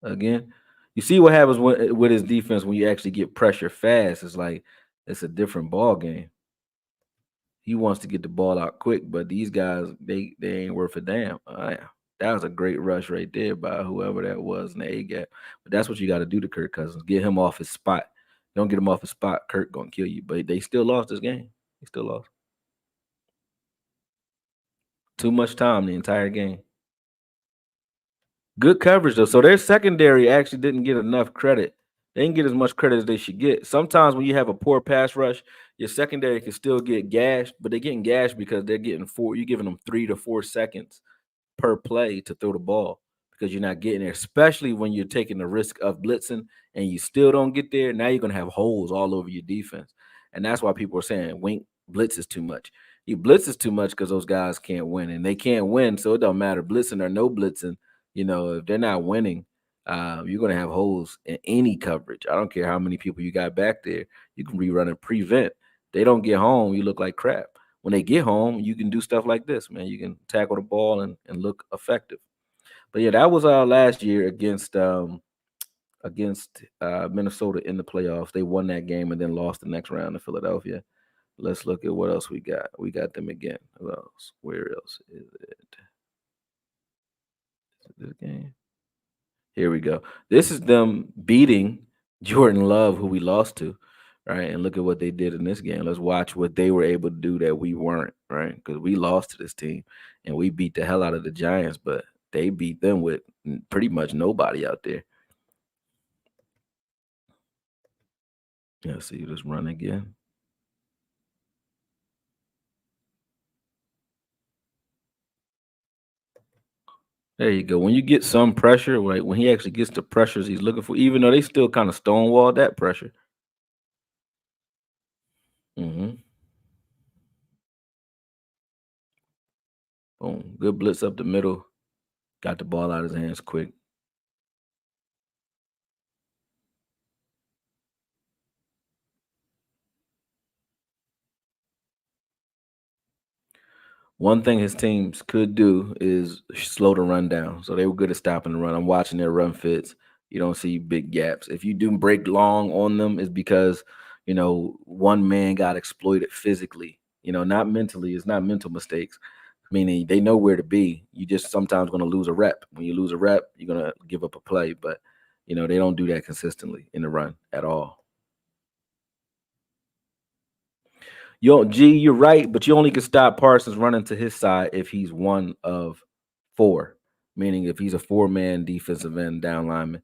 again? You see what happens with his defense when you actually get pressure fast. It's like it's a different ball game. He wants to get the ball out quick, but these guys, they ain't worth a damn. Yeah. That was a great rush right there by whoever that was in the A gap. But that's what you got to do to Kirk Cousins. Get him off his spot. Don't get him off his spot. Kirk gonna kill you. But they still lost this game. They still lost. Too much time the entire game. Good coverage though. So their secondary actually didn't get enough credit. They didn't get as much credit as they should get. Sometimes when you have a poor pass rush, your secondary can still get gashed, but they're getting gashed because they're getting 4. You're giving them 3 to 4 seconds per play to throw the ball because you're not getting there, especially when you're taking the risk of blitzing and you still don't get there. Now you're gonna have holes all over your defense, and that's why people are saying Wink blitzes too much. He blitzes too much because those guys can't win, and they can't win, so it don't matter blitzing or no blitzing. If they're not winning, you're gonna have holes in any coverage. I don't care how many people you got back there. You can rerun and prevent. They don't get home, you look like crap. when they get home, you can do stuff like this, man. You can tackle the ball and look effective. But yeah, that was last year against Minnesota in the playoffs. They won that game and then lost the next round to Philadelphia. Let's look at what else we got. We got them again. Who else? Where else is it? Is it this game? Here we go. This is them beating Jordan Love, who we lost to, right? And look at what they did in this game. Let's watch what they were able to do that we weren't, right? Because we lost to this team and we beat the hell out of the Giants, but they beat them with pretty much nobody out there. Let's see this run again. There you go. When you get some pressure, like when he actually gets the pressures he's looking for, even though they still kind of stonewalled that pressure. hmm Boom. Good blitz up the middle. Got the ball out of his hands quick. One thing his teams could do is slow the run down. So they were good at stopping the run. I'm watching their run fits. You don't see big gaps. If you do break long on them, it's because one man got exploited physically. Not mentally. It's not mental mistakes. Meaning they know where to be. You just sometimes going to lose a rep. When you lose a rep, you're going to give up a play. But they don't do that consistently in the run at all. You're right, but you only can stop Parsons running to his side if he's one of four, meaning if he's a four-man defensive end down lineman.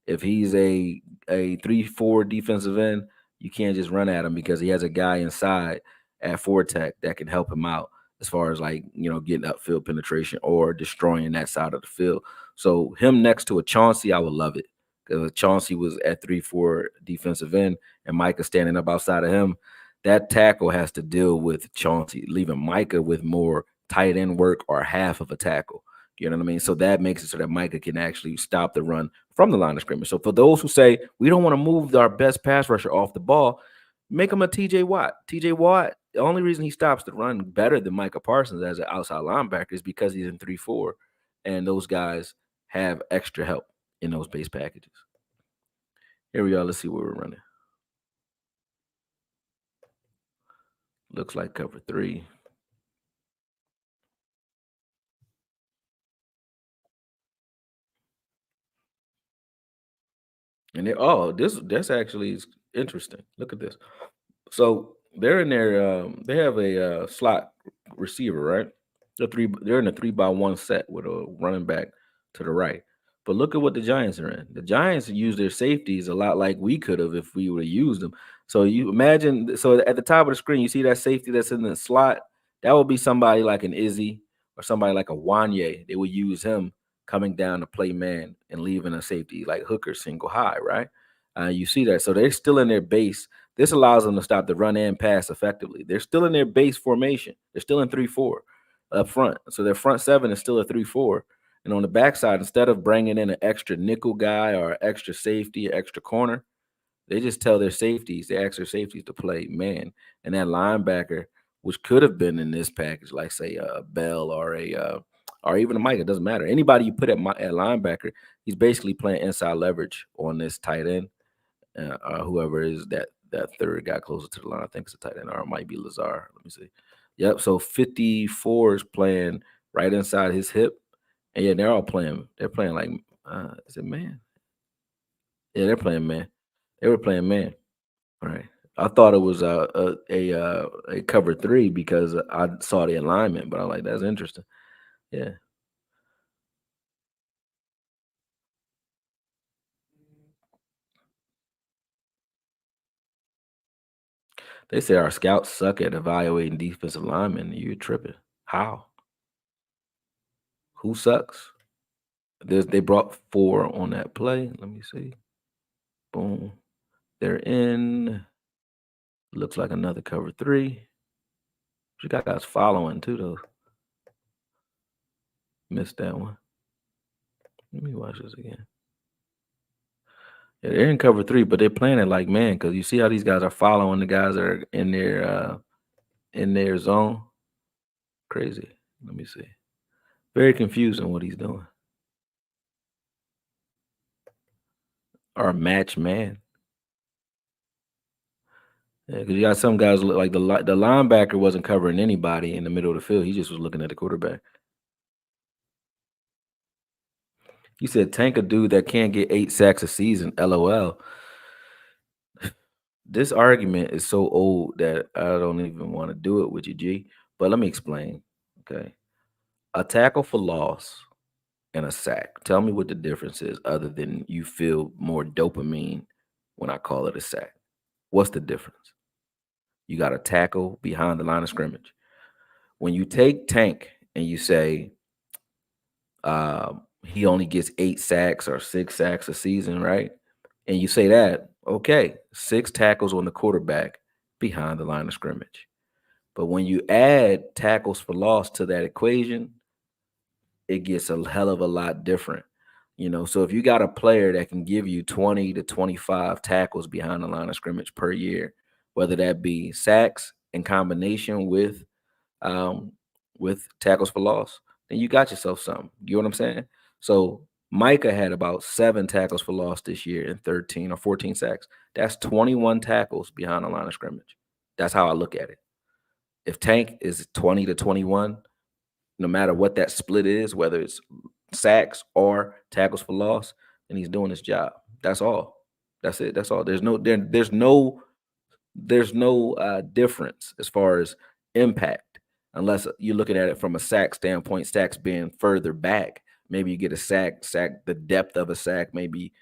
If he's a 3-4 defensive end, you can't just run at him because he has a guy inside at four tech that can help him out as far as like getting upfield penetration or destroying that side of the field. So him next to a Chauncey, I would love it because Chauncey was at 3-4 defensive end and Micah standing up outside of him. That tackle has to deal with Chauncey, leaving Micah with more tight end work or half of a tackle. You know what I mean? So that makes it so that Micah can actually stop the run from the line of scrimmage. So for those who say we don't want to move our best pass rusher off the ball, make him a TJ Watt. TJ Watt, the only reason he stops the run better than Micah Parsons as an outside linebacker is because he's in 3-4. And those guys have extra help in those base packages. Here we are. Let's see what we're running. Looks like cover 3. And that's actually is interesting. Look at this. So they're in their they have a slot receiver, right? They're in a 3-by-1 set with a running back to the right. But look at what the Giants are in. The Giants use their safeties a lot like we could have if we would have used them. So you imagine so at the top of the screen, you see that safety that's in the slot. That would be somebody like an Izzy or somebody like a Wanye. They would use him coming down to play man and leaving a safety like Hooker single high, right? You see that. So they're still in their base. This allows them to stop the run and pass effectively. They're still in their base formation. They're still in 3-4 up front. So their front seven is still a 3-4. And on the backside, instead of bringing in an extra nickel guy or extra safety, or extra corner, they just tell their safeties, they ask their safeties to play man. And that linebacker, which could have been in this package, like say a Bell or even a Mike, it doesn't matter. Anybody you put at linebacker, he's basically playing inside leverage on this tight end. Whoever is that third guy closer to the line, I think it's a tight end, or it might be Lazar. Let me see. Yep. So 54 is playing right inside his hip, and yeah, they're all playing. They're playing like, is it man? Yeah, they're playing man. They were playing man. All right. I thought it was a cover 3 because I saw the alignment, but I'm like, that's interesting. Yeah. They say our scouts suck at evaluating defensive linemen. You're tripping. How? Who sucks? They brought 4 on that play. Let me see. Boom. They're in. Looks like another cover 3. You got guys following too, though. Missed that one. Let me watch this again. Yeah, they're in cover 3, but they're playing it like man because you see how these guys are following the guys that are in there in their zone. Crazy. Let me see. Very confusing what he's doing. Or match man. Yeah, because you got some guys look like the linebacker wasn't covering anybody in the middle of the field. He just was looking at the quarterback. You said tank a dude that can't get 8 sacks a season. LOL. This argument is so old that I don't even want to do it with you, G. But let me explain. Okay. A tackle for loss and a sack. Tell me what the difference is other than you feel more dopamine when I call it a sack. What's the difference? You got a tackle behind the line of scrimmage. When you take Tank and you say he only gets 8 sacks or 6 sacks a season, right? And you say that, okay, 6 tackles on the quarterback behind the line of scrimmage. But when you add tackles for loss to that equation, it gets a hell of a lot different. So if you got a player that can give you 20 to 25 tackles behind the line of scrimmage per year, whether that be sacks in combination um, with tackles for loss, then you got yourself something. You know what I'm saying? So Micah had about 7 tackles for loss this year and 13 or 14 sacks. That's 21 tackles behind the line of scrimmage. That's how I look at it. If Tank is 20 to 21, no matter what that split is, whether it's sacks or tackles for loss, then he's doing his job. That's all. That's it. That's all. There's no difference as far as impact, unless you're looking at it from a sack standpoint. Sacks being further back, maybe you get a sack. The depth of a sack, maybe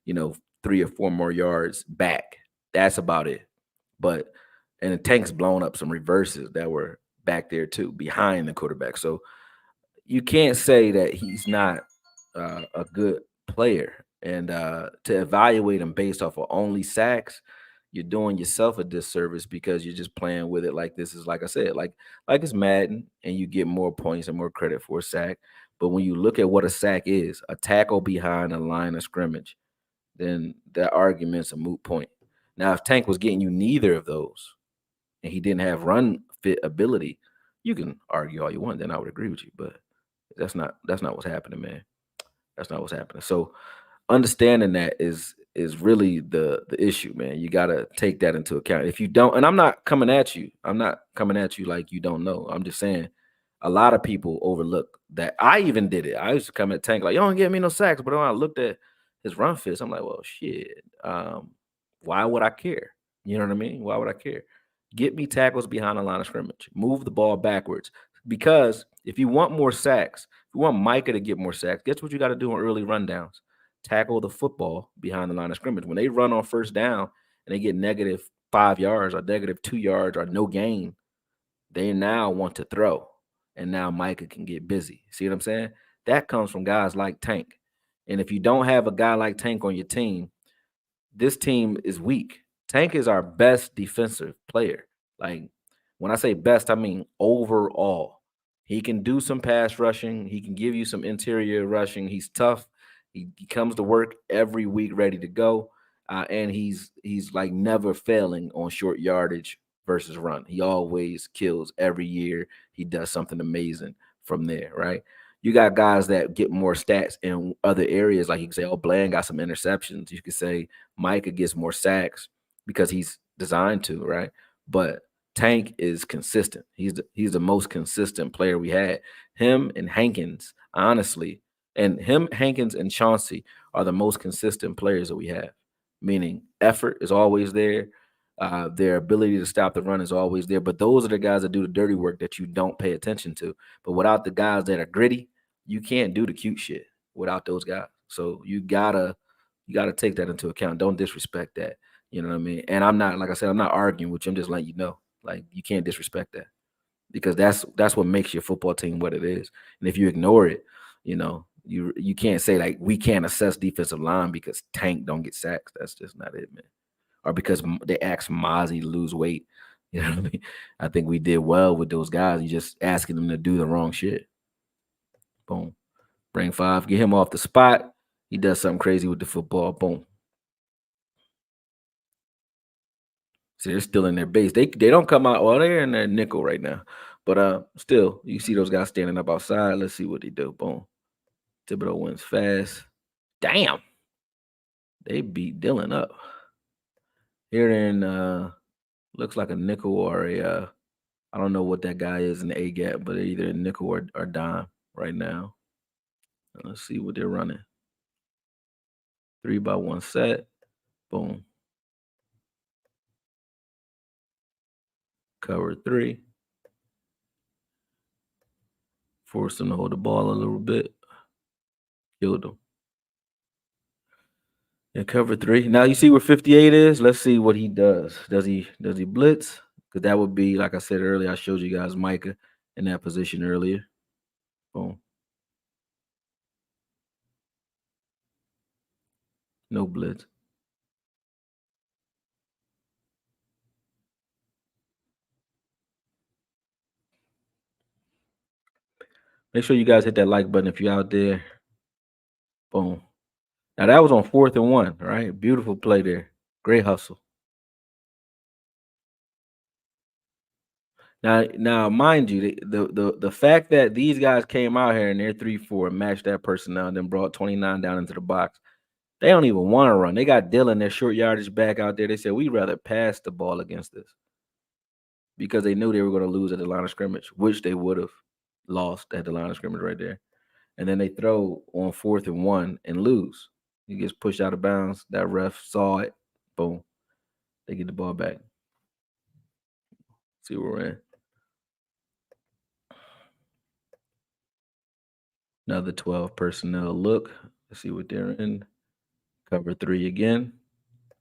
3 or 4 more yards back. That's about it. But and the Tank's blown up some reverses that were back there too, behind the quarterback. So you can't say that he's not a good player. And to evaluate him based off of only sacks, you're doing yourself a disservice because you're just playing with it like this is, like I said, like it's Madden, and you get more points and more credit for a sack. But when you look at what a sack is, a tackle behind a line of scrimmage, then that argument's a moot point. Now, if Tank was getting you neither of those and he didn't have run fit ability, you can argue all you want, then I would agree with you. But that's not what's happening, man. That's not what's happening. So understanding that is really the issue, man. You got to take that into account. If you don't, and I'm not coming at you. I'm not coming at you like you don't know. I'm just saying a lot of people overlook that. I even did it. I used to come at Tank like, you don't get me no sacks, but when I looked at his run fits, I'm like, well, shit. Why would I care? You know what I mean? Why would I care? Get me tackles behind the line of scrimmage. Move the ball backwards. Because if you want more sacks, if you want Micah to get more sacks, guess what you got to do on early rundowns? Tackle the football behind the line of scrimmage. When they run on first down and they get -5 yards or -2 yards or no gain, they now want to throw. And now Micah can get busy. See what I'm saying? That comes from guys like Tank. And if you don't have a guy like Tank on your team, this team is weak. Tank is our best defensive player. Like when I say best, I mean overall. He can do some pass rushing. He can give you some interior rushing. He's tough. He comes to work every week ready to go, and he's like never failing on short yardage versus run. He always kills every year. He does something amazing from there, right? You got guys that get more stats in other areas. Like you can say, oh, Bland got some interceptions. You could say Micah gets more sacks because he's designed to, right? But Tank is consistent. He's the most consistent player we had. Him and Hankins, honestly, and him, Hankins, and Chauncey are the most consistent players that we have. Meaning effort is always there. Their ability to stop the run is always there. But those are the guys that do the dirty work that you don't pay attention to. But without the guys that are gritty, you can't do the cute shit without those guys. So you gotta take that into account. Don't disrespect that. You know what I mean? And I'm not, like I said, I'm not arguing with you. I'm just letting you know. Like you can't disrespect that because that's what makes your football team what it is. And if you ignore it, you can't say like we can't assess defensive line because Tank don't get sacks. That's just not it, man. Or because they asked Mazi to lose weight. You know what I mean? I think we did well with those guys. You just asking them to do the wrong shit. Boom. Bring 5. Get him off the spot. He does something crazy with the football. Boom. See, they're still in their base. They don't come out. Well, they're in their nickel right now, but still, you see those guys standing up outside. Let's see what they do. Boom. Thibodeau wins fast. Damn, they beat Dylan up. Here in looks like a nickel or a I don't know what that guy is in the A gap, but they're either a nickel or dime right now. Let's see what they're running. 3x1 set. Boom. Cover 3. Force them to hold the ball a little bit. Killed them. And cover 3. Now you see where 58 is. Let's see what he does. Does he blitz? Because that would be, like I said earlier, I showed you guys Micah in that position earlier. Boom. No blitz. Make sure you guys hit that like button if you're out there. Boom. Now that was on 4th and 1, right? Beautiful play there. Great hustle. Now, mind you, the fact that these guys came out here and they're 3-4 and matched that personnel and then brought 29 down into the box, they don't even want to run. They got Dylan, their short yardage back out there. They said we'd rather pass the ball against this because they knew they were going to lose at the line of scrimmage, which they would have lost at the line of scrimmage right there. And then they throw on 4th and 1 and lose. He gets pushed out of bounds. That ref saw it. Boom. They get the ball back. See where we're in. Another 12 personnel look. Let's see what they're in. Cover 3 again.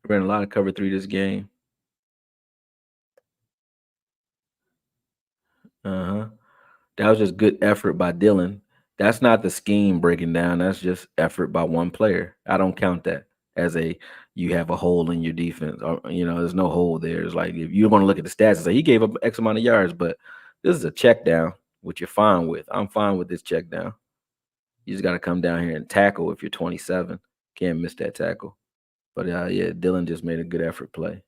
Ran a lot of cover 3 this game. Uh-huh. That was just good effort by Dylan. That's not the scheme breaking down. That's just effort by one player. I don't count that as you have a hole in your defense. Or, there's no hole there. It's like if you want to look at the stats and say he gave up X amount of yards, but this is a check down, which you're fine with. I'm fine with this check down. You just got to come down here and tackle if you're 27. Can't miss that tackle. But yeah, Dylan just made a good effort play.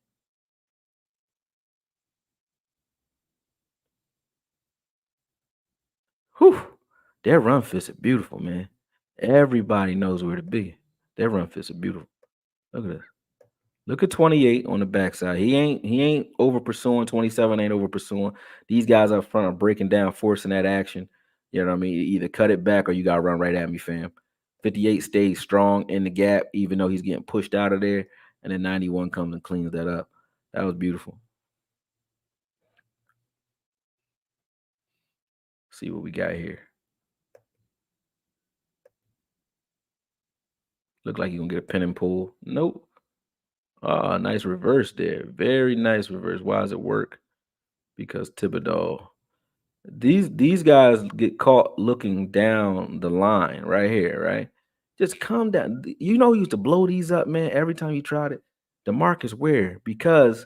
Whew. Their run fits are beautiful, man. Everybody knows where to be. Their run fits are beautiful. Look at this. Look at 28 on the backside. He ain't over pursuing. 27 ain't over pursuing. These guys up front are breaking down, forcing that action. You know what I mean? Either cut it back or you gotta run right at me, fam. 58 stays strong in the gap, even though he's getting pushed out of there. And then 91 comes and cleans that up. That was beautiful. See what we got here. Look like you're gonna get a pin and pull. Nope. Ah, nice reverse there. Very nice reverse. Why does it work? Because Thibodeau. These guys get caught looking down the line right here, right? Just come down. You know, he used to blow these up, man. Every time he tried it, DeMarcus Ware, because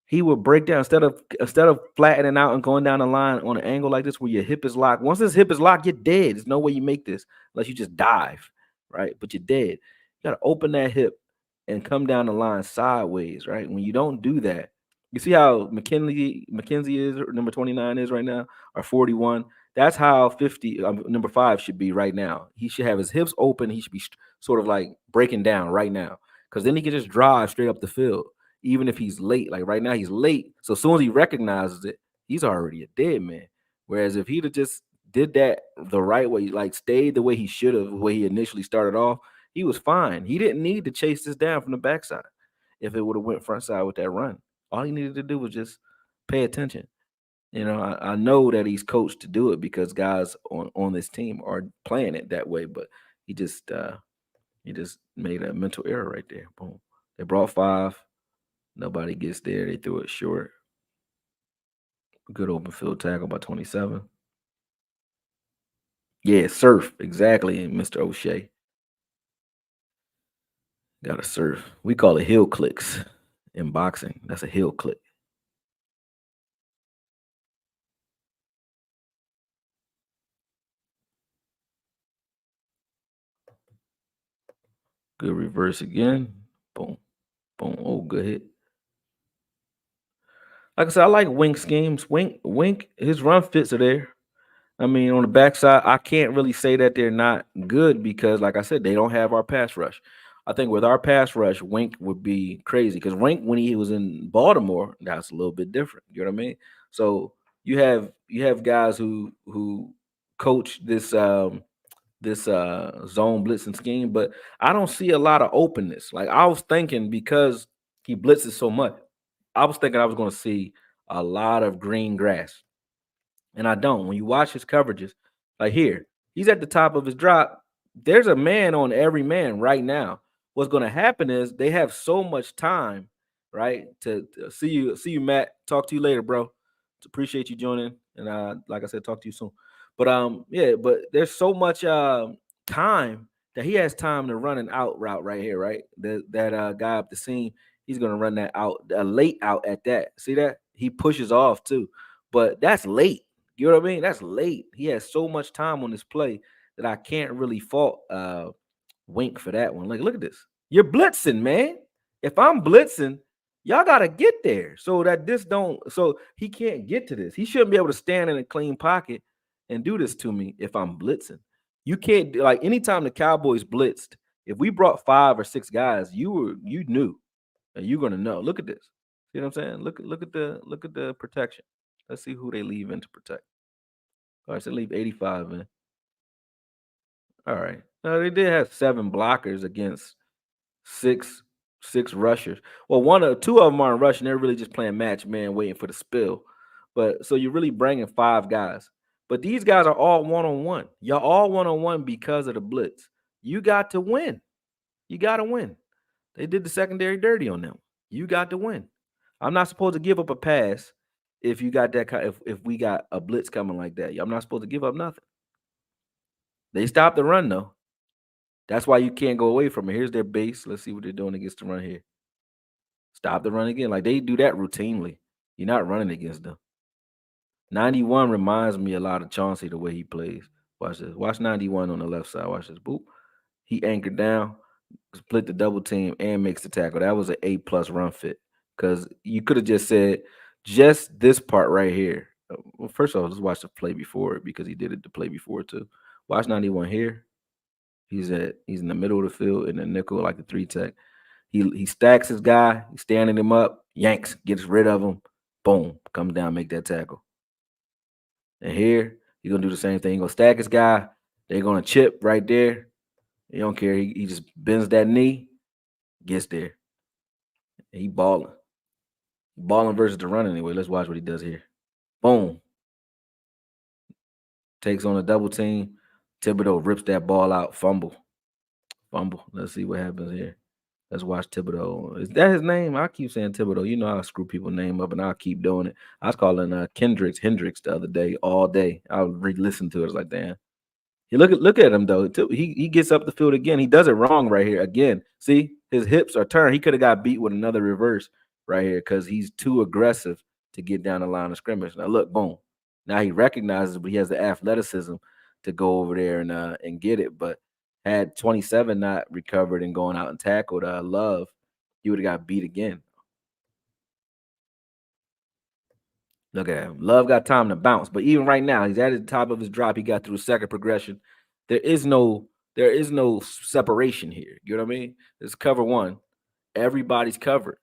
he would break down instead of flattening out and going down the line on an angle like this where your hip is locked. Once this hip is locked, you're dead. There's no way you make this unless you just dive, right? But you're dead. You gotta open that hip and come down the line sideways, right? When you don't do that, you see how McKenzie is number 29 is right now, or 41. That's how 50 number 5 should be right now. He should have his hips open. He should be sort of like breaking down right now, because then he can just drive straight up the field even if he's late. Like right now, he's late. So as soon as he recognizes it, he's already a dead man. Whereas if he'd have just did that the right way, like stayed the way he should have, the way he initially started off, he was fine. He didn't need to chase this down from the backside. If it would have went front side with that run, all he needed to do was just pay attention. I know that he's coached to do it because guys on this team are playing it that way, but he just made a mental error right there. Boom. They brought 5. Nobody gets there. They threw it short. Good open field tackle by 27. Yeah, surf. Exactly, Mr. O'Shea. Got to surf. We call it heel clicks in boxing. That's a heel click. Good reverse again. Boom. Boom. Oh, good hit. Like I said, I like Wink schemes. Wink, his run fits are there. I mean, on the backside, I can't really say that they're not good because, like I said, they don't have our pass rush. I think with our pass rush, Wink would be crazy because Wink, when he was in Baltimore, that's a little bit different. You know what I mean? So you have guys who coach this zone blitzing scheme, but I don't see a lot of openness. Like I was thinking because he blitzes so much, I was thinking I was going to see a lot of green grass, and I don't. When you watch his coverages, like here, he's at the top of his drop. There's a man on every man right now. What's going to happen is they have so much time, right? To see you, Matt. Talk to you later, bro. Appreciate you joining, and like I said, talk to you soon. But yeah, but there's so much time that he has time to run an out route right here, right? That guy up the seam, he's gonna run that out, a late out at that. See that he pushes off too, but that's late. You know what I mean? That's late. He has so much time on this play that I can't really fault Wink for that one. Like, look at this. You're blitzing, man. If I'm blitzing, y'all gotta get there so that this don't. So he can't get to this. He shouldn't be able to stand in a clean pocket and do this to me if I'm blitzing. You can't like anytime the Cowboys blitzed. If we brought 5 or 6 guys, you knew, and you're gonna know. Look at this. See what I'm saying? Look at the protection. Let's see who they leave in to protect. All right, so they leave 85 in. All right. They did have 7 blockers against six six rushers. Well, one or two of them aren't rushing. They're really just playing match man, waiting for the spill. But so you're really bringing 5 guys. But these guys are all one on one. You're all one on one because of the blitz. You got to win. You got to win. They did the secondary dirty on them. You got to win. I'm not supposed to give up a pass if you got that kind. If we got a blitz coming like that, I'm not supposed to give up nothing. They stopped the run though. That's why you can't go away from it. Here's their base. Let's see what they're doing against the run here. Stop the run again. Like they do that routinely. You're not running against them. 91 reminds me a lot of Chauncey the way he plays. Watch this. Watch 91 on the left side. Watch this. Boop. He anchored down, split the double team, and makes the tackle. That was an A+ run fit. Because you could have just said just this part right here. Well, first of all, let's watch the play before it because he did it the play before too. Watch 91 here. He's in the middle of the field in the nickel, like the 3 tech. He stacks his guy, he's standing him up, yanks, gets rid of him, boom, comes down, make that tackle. And here, he's gonna do the same thing. He's gonna stack his guy, they're gonna chip right there. He don't care. He just bends that knee, gets there. And he balling. Balling versus the run anyway. Let's watch what he does here. Boom. Takes on a double team. Thibodeau rips that ball out, fumble. Fumble. Let's see what happens here. Let's watch Thibodeau. Is that his name? I keep saying Thibodeau. You know I screw people's name up, and I'll keep doing it. I was calling Hendricks the other day, all day. I'll re-listen to it. It's like, damn. You look at him though. He gets up the field again. He does it wrong right here again. See, his hips are turned. He could have got beat with another reverse right here because he's too aggressive to get down the line of scrimmage. Now look, boom. Now he recognizes, but he has the athleticism to go over there and get it. But had 27 not recovered and going out and tackled Love, he would have got beat again. Look at him. Love got time to bounce, but even right now, he's at the top of his drop. He got through second progression. There is no separation here. You know what I mean? It's cover one. Everybody's covered.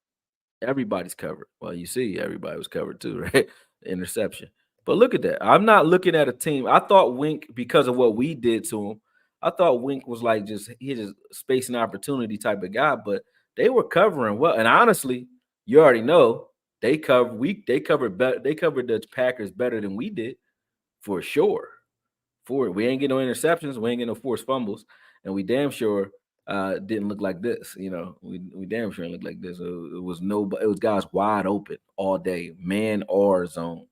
Everybody's covered. Well, you see, everybody was covered too, right? Interception. But look at that. I'm not looking at a team. I thought Wink, because of what we did to him, I thought Wink was like he's just space and opportunity type of guy, but they were covering well. And honestly, you already know they covered better. They covered the Packers better than we did for sure. We ain't get no interceptions, we ain't get no forced fumbles, and we damn sure didn't look like this. We damn sure didn't look like this. It was guys wide open all day, man or zone.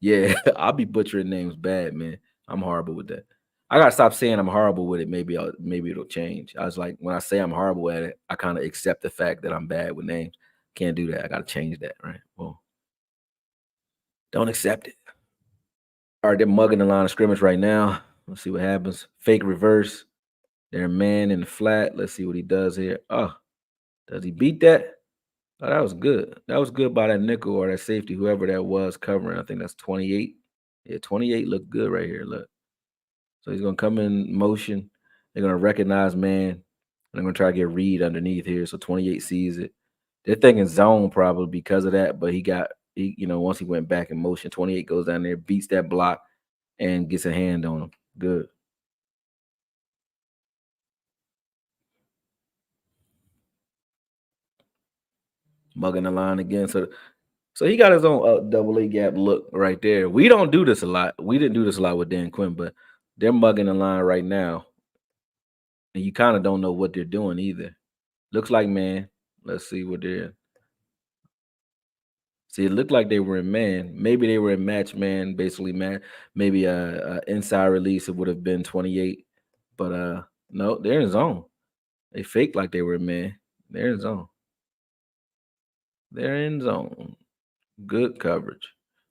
Yeah, I'll be butchering names bad, man. I'm horrible with that. I gotta stop saying I'm horrible with it. Maybe it'll change. I was like, when I say I'm horrible at it, I kind of accept the fact that I'm bad with names. Can't do that. I gotta change that, right? Well, don't accept it. All right, they're mugging the line of scrimmage right now. Let's see what happens. Fake reverse. They're man in the flat. Let's see what he does here. Oh, does he beat that? Oh, that was good. That was good by that nickel or that safety, whoever that was covering. I think that's 28. Yeah, 28 looked good right here. Look. So he's gonna come in motion. They're gonna recognize man. And they're gonna try to get Reed underneath here. So 28 sees it. They're thinking zone probably because of that, but once he went back in motion, 28 goes down there, beats that block, and gets a hand on him. Good. Mugging the line again. So he got his own double A gap look right there. We don't do this a lot. We didn't do this a lot with Dan Quinn, but they're mugging the line right now, and you kind of don't know what they're doing either. Looks like man. Let's see what they're. See, it looked like they were in man. Maybe they were in match man. Basically, man. Maybe a inside release. It would have been 28, but no, they're in zone. They faked like they were in man. They're in zone. They're in zone. Good coverage.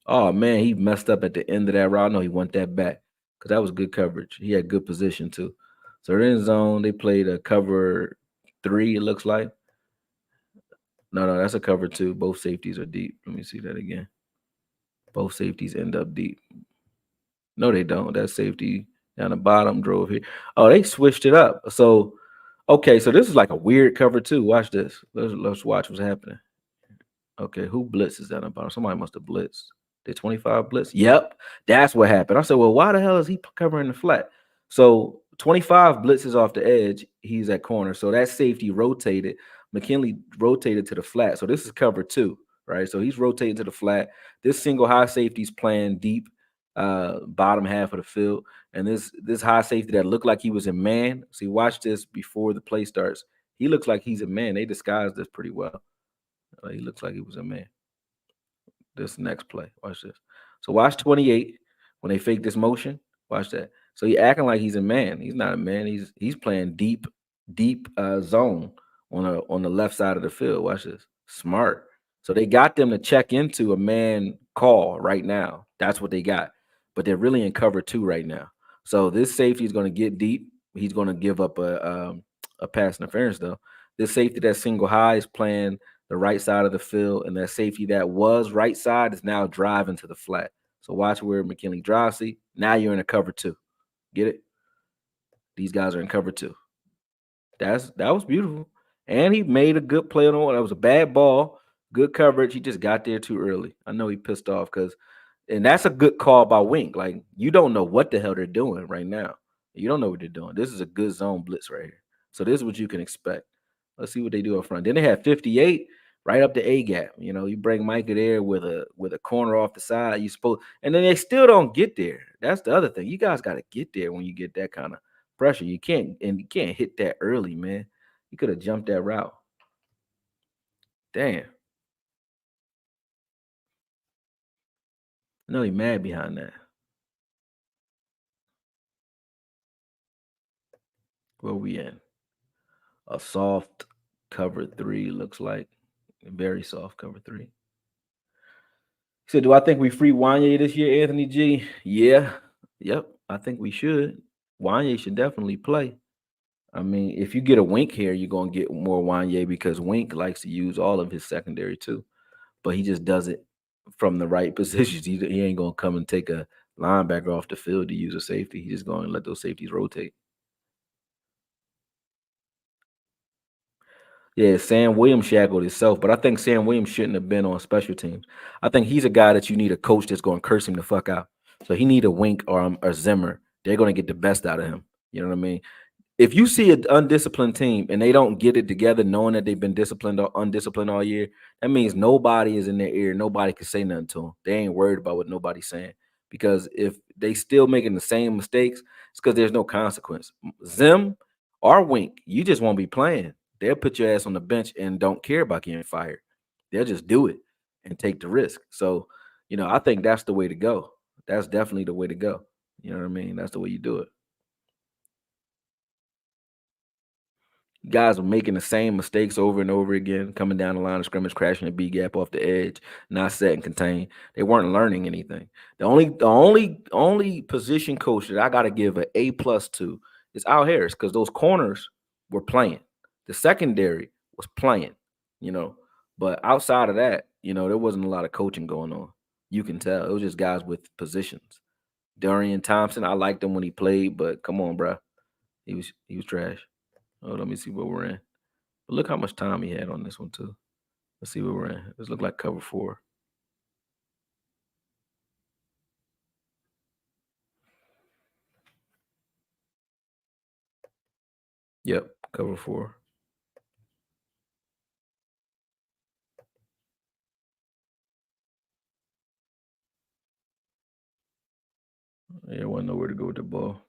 Oh man, he messed up at the end of that route. No, he went that back because that was good coverage. He had good position too. So they're in zone. They played a cover 3. It looks like. No, that's a cover 2. Both safeties are deep. Let me see that again. Both safeties end up deep. No, they don't. That safety down the bottom drove here. Oh, they switched it up. So, okay, so this is like a weird cover 2. Watch this. Let's watch what's happening. Okay, who blitzes that about? Somebody must have blitzed. Did 25 blitz? Yep, that's what happened. I said, well, why the hell is he covering the flat? So 25 blitzes off the edge. He's at corner. So that safety rotated. McKinley rotated to the flat. So this is cover 2, right? So he's rotating to the flat. This single high safety's playing deep, bottom half of the field. And this high safety that looked like he was a man. See, watch this before the play starts. He looks like he's a man. They disguised this pretty well. He looks like he was a man. This next play, watch this. So watch 28 when they fake this motion. Watch that. So he acting like he's a man. He's not a man. He's playing deep zone on the left side of the field. Watch this. Smart. So they got them to check into a man call right now. That's what they got. But they're really in cover 2 right now. So this safety is going to get deep. He's going to give up a pass interference though. This safety that single high is playing the right side of the field, and that safety that was right side is now driving to the flat. So watch where McKinley drives. See, now you're in a cover 2. Get it? These guys are in cover 2. That was beautiful. And he made a good play on the one. That was a bad ball. Good coverage. He just got there too early. I know he pissed off and that's a good call by Wink. Like, you don't know what the hell they're doing right now. You don't know what they're doing. This is a good zone blitz right here. So this is what you can expect. Let's see what they do up front. Then they had 58 right up the A gap. You bring Micah there with a corner off the side. And then they still don't get there. That's the other thing. You guys got to get there when you get that kind of pressure. You can't hit that early, man. You could have jumped that route. Damn. No, he mad behind that. Where we in? A soft cover 3 looks like. A very soft cover 3. He said, do I think we free Wanye this year, Anthony G? Yeah. Yep. I think we should. Wanye should definitely play. I mean, if you get a Wink here, you're going to get more Wanye because Wink likes to use all of his secondary too. But he just does it from the right positions. He ain't going to come and take a linebacker off the field to use a safety. He's just going to let those safeties rotate. Yeah, Sam Williams shackled himself, but I think Sam Williams shouldn't have been on special teams. I think he's a guy that you need a coach that's going to curse him the fuck out. So he need a Wink or Zimmer. They're going to get the best out of him. You know what I mean? If you see an undisciplined team and they don't get it together, knowing that they've been disciplined or undisciplined all year, that means nobody is in their ear. Nobody can say nothing to them. They ain't worried about what nobody's saying. Because if they still making the same mistakes, it's because there's no consequence. Zim or Wink, you just won't be playing. They'll put your ass on the bench and don't care about getting fired. They'll just do it and take the risk. So, I think that's the way to go. That's definitely the way to go. You know what I mean? That's the way you do it. Guys were making the same mistakes over and over again, coming down the line of scrimmage, crashing the B gap off the edge, not set and contain. They weren't learning anything. The only position coach that I got to give an A+ to is Al Harris because those corners were playing. The secondary was playing. You know, But outside of that, there wasn't a lot of coaching going on. You can tell it was just guys with positions. Darian Thompson, I liked him when he played, but come on, bro, he was trash. Oh, let me see where we're in. But look how much time he had on this one too. Let's see where we're in. This look like cover 4. Yep, cover 4. Yeah, wasn't nowhere to go with the ball.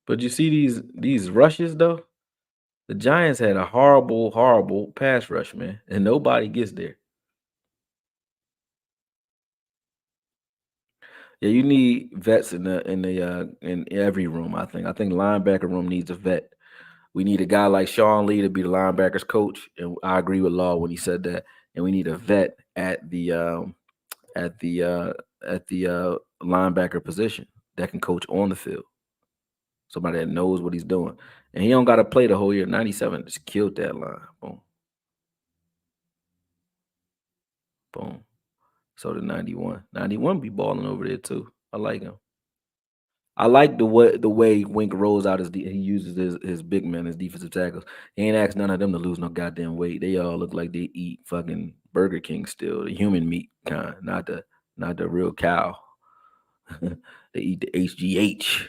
But you see these rushes though. The Giants had a horrible, horrible pass rush, man, and nobody gets there. Yeah, you need vets in every room. I think linebacker room needs a vet. We need a guy like Sean Lee to be the linebackers coach, and I agree with Law when he said that. And we need a vet at the uh, at the linebacker position that can coach on the field. Somebody that knows what he's doing, and he don't got to play the whole year. 97 just killed that line. Boom, boom. So the 91, 91 be balling over there too. I like him. I like the way Wink rolls out he uses his big men as defensive tackles. He ain't asked none of them to lose no goddamn weight. They all look like they eat fucking Burger King still, the human meat kind, not the real cow. They eat the HGH,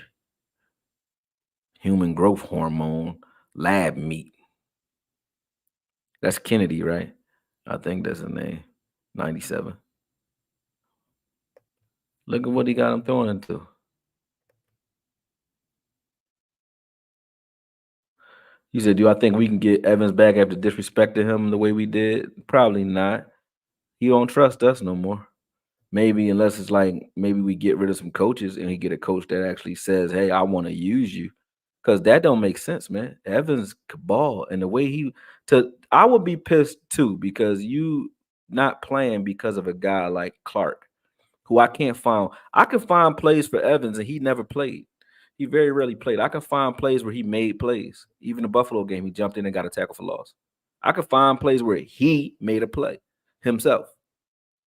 human growth hormone, lab meat. That's Kennedy, right? I think that's his name. 97. Look at what he got him throwing into. He said, "Do I think we can get Evans back after disrespecting him the way we did? Probably not. He don't trust us no more. Maybe unless it's like maybe we get rid of some coaches and he get a coach that actually says, "Hey, I want to use you." Cause that don't make sense, man. Evans could ball and the way I would be pissed too because you not playing because of a guy like Clark, who I can't find. I can find plays for Evans and he never played. He very rarely played. I can find plays where he made plays. Even the Buffalo game, he jumped in and got a tackle for loss. I could find plays where he made a play himself,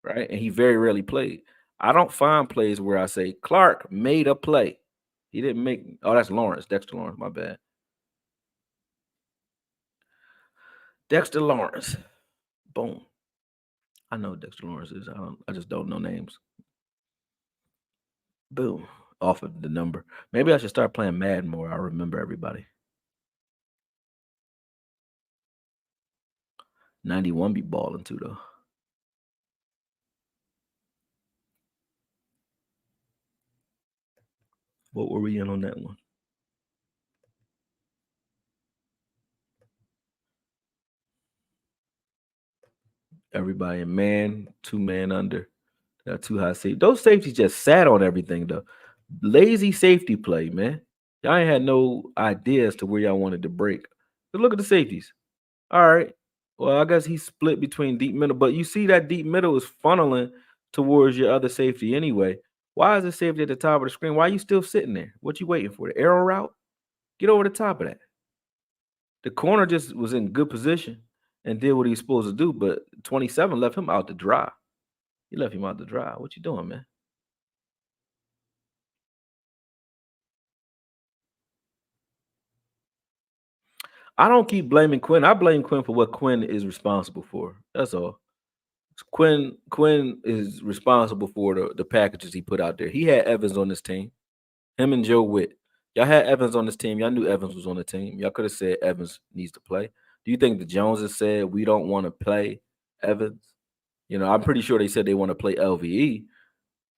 right? And he very rarely played. I don't find plays where I say Clark made a play. He didn't make. Oh, that's Lawrence, Dexter Lawrence. My bad, Dexter Lawrence. Boom. I know who Dexter Lawrence is. I just don't know names. Boom. Off of the number. Maybe I should start playing Madden more. I remember everybody. 91 be balling too though. What were we in on that one? Everybody in man, 2 man under. Got too high safety. Those safeties just sat on everything though. Lazy safety play, man. Y'all ain't had no idea as to where y'all wanted to break. But look at the safeties. All right. Well, I guess he's split between deep middle, but you see that deep middle is funneling towards your other safety anyway. Why is the safety at the top of the screen? Why are you still sitting there? What you waiting for? The arrow route? Get over the top of that. The corner just was in good position and did what he's supposed to do, but 27 left him out to dry. He left him out to dry. What you doing, man? I don't keep blaming Quinn. I blame Quinn for what Quinn is responsible for. That's all. Quinn is responsible for the packages he put out there. He had Evans on this team. Him and Joe Witt. Y'all had Evans on this team. Y'all knew Evans was on the team. Y'all could have said Evans needs to play. Do you think the Joneses said we don't want to play Evans? I'm pretty sure they said they want to play LVE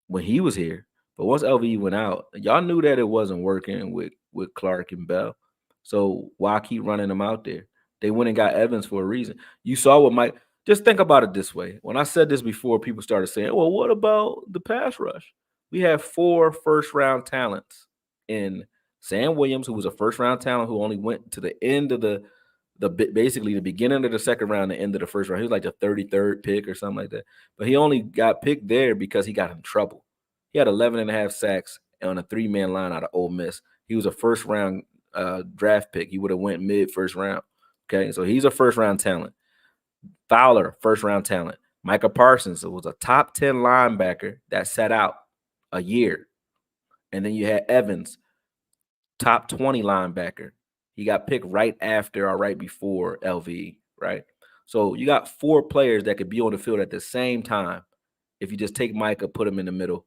when he was here. But once LVE went out, y'all knew that it wasn't working with Clark and Bell. So why keep running them out there? They went and got Evans for a reason. You saw what Mike. Just think about it this way. When I said this before, people started saying, "Well, what about the pass rush?" We have 4 first-round talents in Sam Williams, who was a first-round talent who only went to the end of basically the beginning of the second round, the end of the first round. He was like the 33rd pick or something like that. But he only got picked there because he got in trouble. He had 11 and a half sacks on a 3-man line out of Ole Miss. He was a first-round draft pick. He would have went mid-first round. Okay, so he's a first-round talent. Fowler, first-round talent. Micah Parsons was a top 10 linebacker that sat out a year. And then you had Evans, top 20 linebacker. He got picked right after or right before LV, right? So you got 4 players that could be on the field at the same time. If you just take Micah, put him in the middle,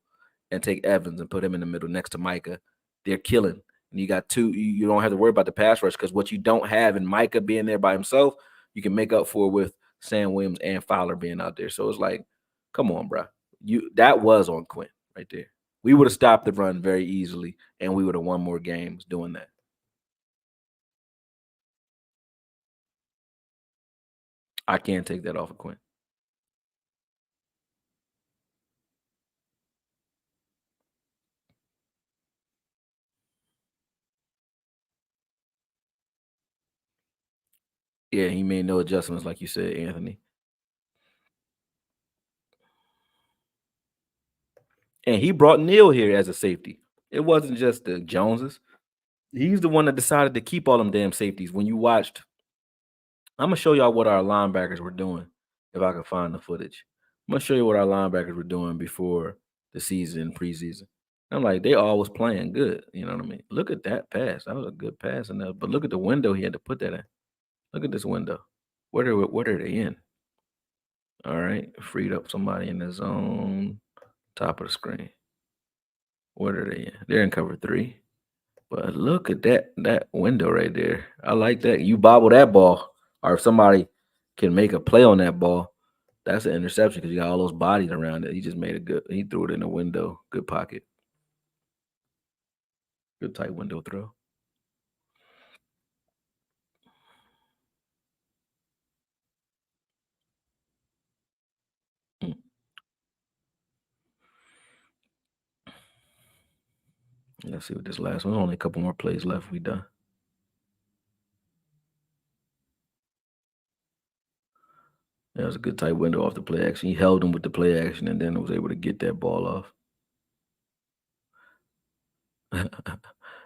and take Evans and put him in the middle next to Micah, they're killing. And you got 2, you don't have to worry about the pass rush, because what you don't have in Micah being there by himself, you can make up for with Sam Williams and Fowler being out there. So it's like, come on, bro. That was on Quinn right there. We would have stopped the run very easily, and we would have won more games doing that. I can't take that off of Quinn. Yeah, he made no adjustments, like you said, Anthony. And he brought Neal here as a safety. It wasn't just the Joneses. He's the one that decided to keep all them damn safeties. When you watched, I'm gonna show y'all what our linebackers were doing. If I can find the footage, I'm gonna show you what our linebackers were doing before the season, preseason. I'm like, they all was playing good. You know what I mean? Look at that pass. That was a good pass, but look at the window he had to put that in. Look at this window. What are they in? All right, freed up somebody in the zone, top of the screen. What are they in? They're in cover 3. But look at that window right there. I like that. You bobble that ball, or if somebody can make a play on that ball, that's an interception because you got all those bodies around it. He just made a good. He threw it in the window. Good pocket. Good tight window throw. Mm. Let's see what this last one. Only a couple more plays left. We done. That was a good tight window off the play action. He held him with the play action and then was able to get that ball off.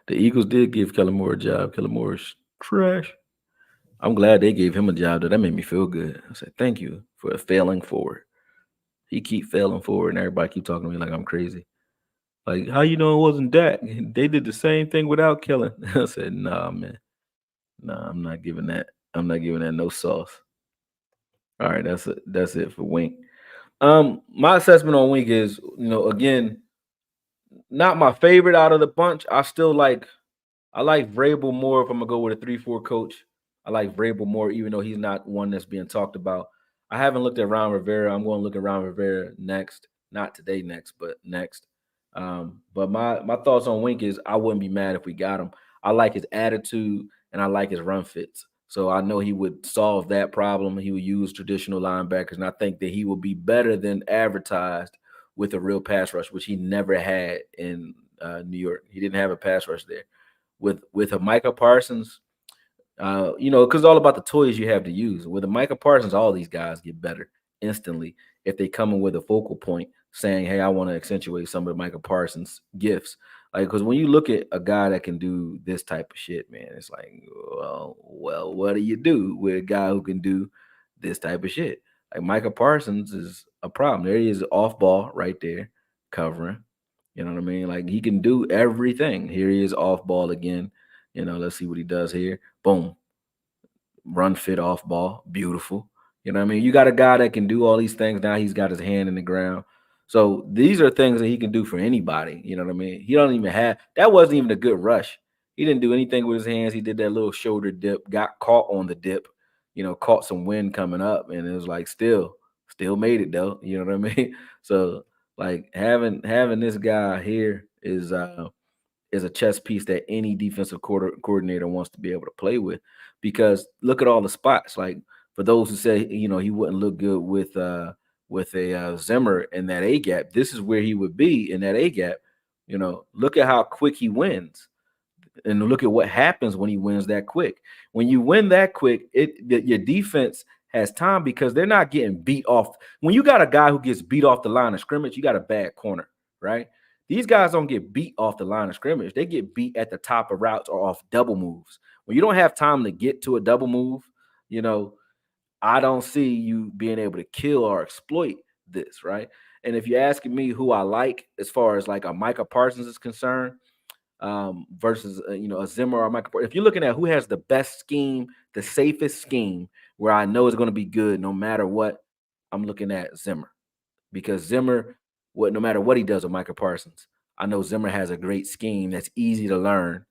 The Eagles did give Kellen Moore a job. Kellen Moore's trash. I'm glad they gave him a job. That made me feel good. I said, thank you for failing forward. He keep failing forward, and everybody keep talking to me like I'm crazy. Like, how you know it wasn't Dak? They did the same thing without Kellen. I said, nah, man. Nah, I'm not giving that. I'm not giving that no sauce. All right, that's it for Wink. My assessment on Wink is, again, not my favorite out of the bunch. I like Vrabel more if I'm gonna go with a 3-4 coach. I like Vrabel more, even though he's not one that's being talked about. I haven't looked at Ron Rivera. I'm going to look at Ron Rivera next. Not today next, but next. But my thoughts on Wink is I wouldn't be mad if we got him. I like his attitude and I like his run fits. So I know he would solve that problem. He would use traditional linebackers, and I think that he will be better than advertised with a real pass rush, which he never had in New York. He didn't have a pass rush there. With a Micah Parsons, because it's all about the toys you have to use. With a Micah Parsons, all these guys get better instantly if they come in with a focal point saying, hey, I want to accentuate some of Micah Parsons' gifts. Like, because when you look at a guy that can do this type of shit, man, it's like, well, what do you do with a guy who can do this type of shit? Like, Micah Parsons is a problem. There he is off ball right there covering. You know what I mean? Like, he can do everything. Here he is off ball again. Let's see what he does here. Boom. Run fit off ball. Beautiful. You know what I mean? You got a guy that can do all these things. Now he's got his hand in the ground. So these are things that he can do for anybody. You know what I mean? He don't even have that wasn't even a good rush. He didn't do anything with his hands. He did that little shoulder dip, got caught on the dip, caught some wind coming up, and it was like still made it though. You know what I mean? So like having this guy here is a chess piece that any defensive coordinator wants to be able to play with, because look at all the spots. Like, for those who say he wouldn't look good with a Zimmer in that A gap, this is where he would be in that A gap. Look at how quick he wins, and look at what happens when he wins that quick. When you win that quick, your defense has time because they're not getting beat off. When you got a guy who gets beat off the line of scrimmage, you got a bad corner, right? These guys don't get beat off the line of scrimmage. They get beat at the top of routes or off double moves. When you don't have time to get to a double move, you know, I don't see you being able to kill or exploit this, right? And if you're asking me who I like as far as like a Micah Parsons is concerned, versus a Zimmer or Micah Parsons, if you're looking at who has the best scheme, the safest scheme, where I know it's going to be good no matter what, I'm looking at Zimmer because Zimmer, what no matter what he does with Micah Parsons, I know Zimmer has a great scheme that's easy to learn,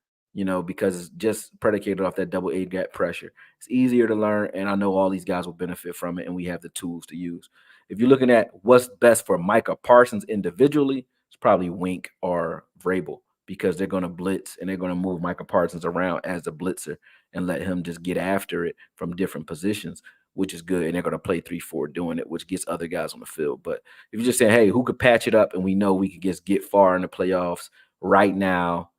because it's just predicated off that double A gap pressure. It's easier to learn, and I know all these guys will benefit from it, and we have the tools to use. If you're looking at what's best for Micah Parsons individually, it's probably Wink or Vrabel because they're going to blitz and they're going to move Micah Parsons around as a blitzer and let him just get after it from different positions, which is good. And they're going to play 3-4 doing it, which gets other guys on the field. But if you're just saying, hey, who could patch it up and we know we could just get far in the playoffs right now,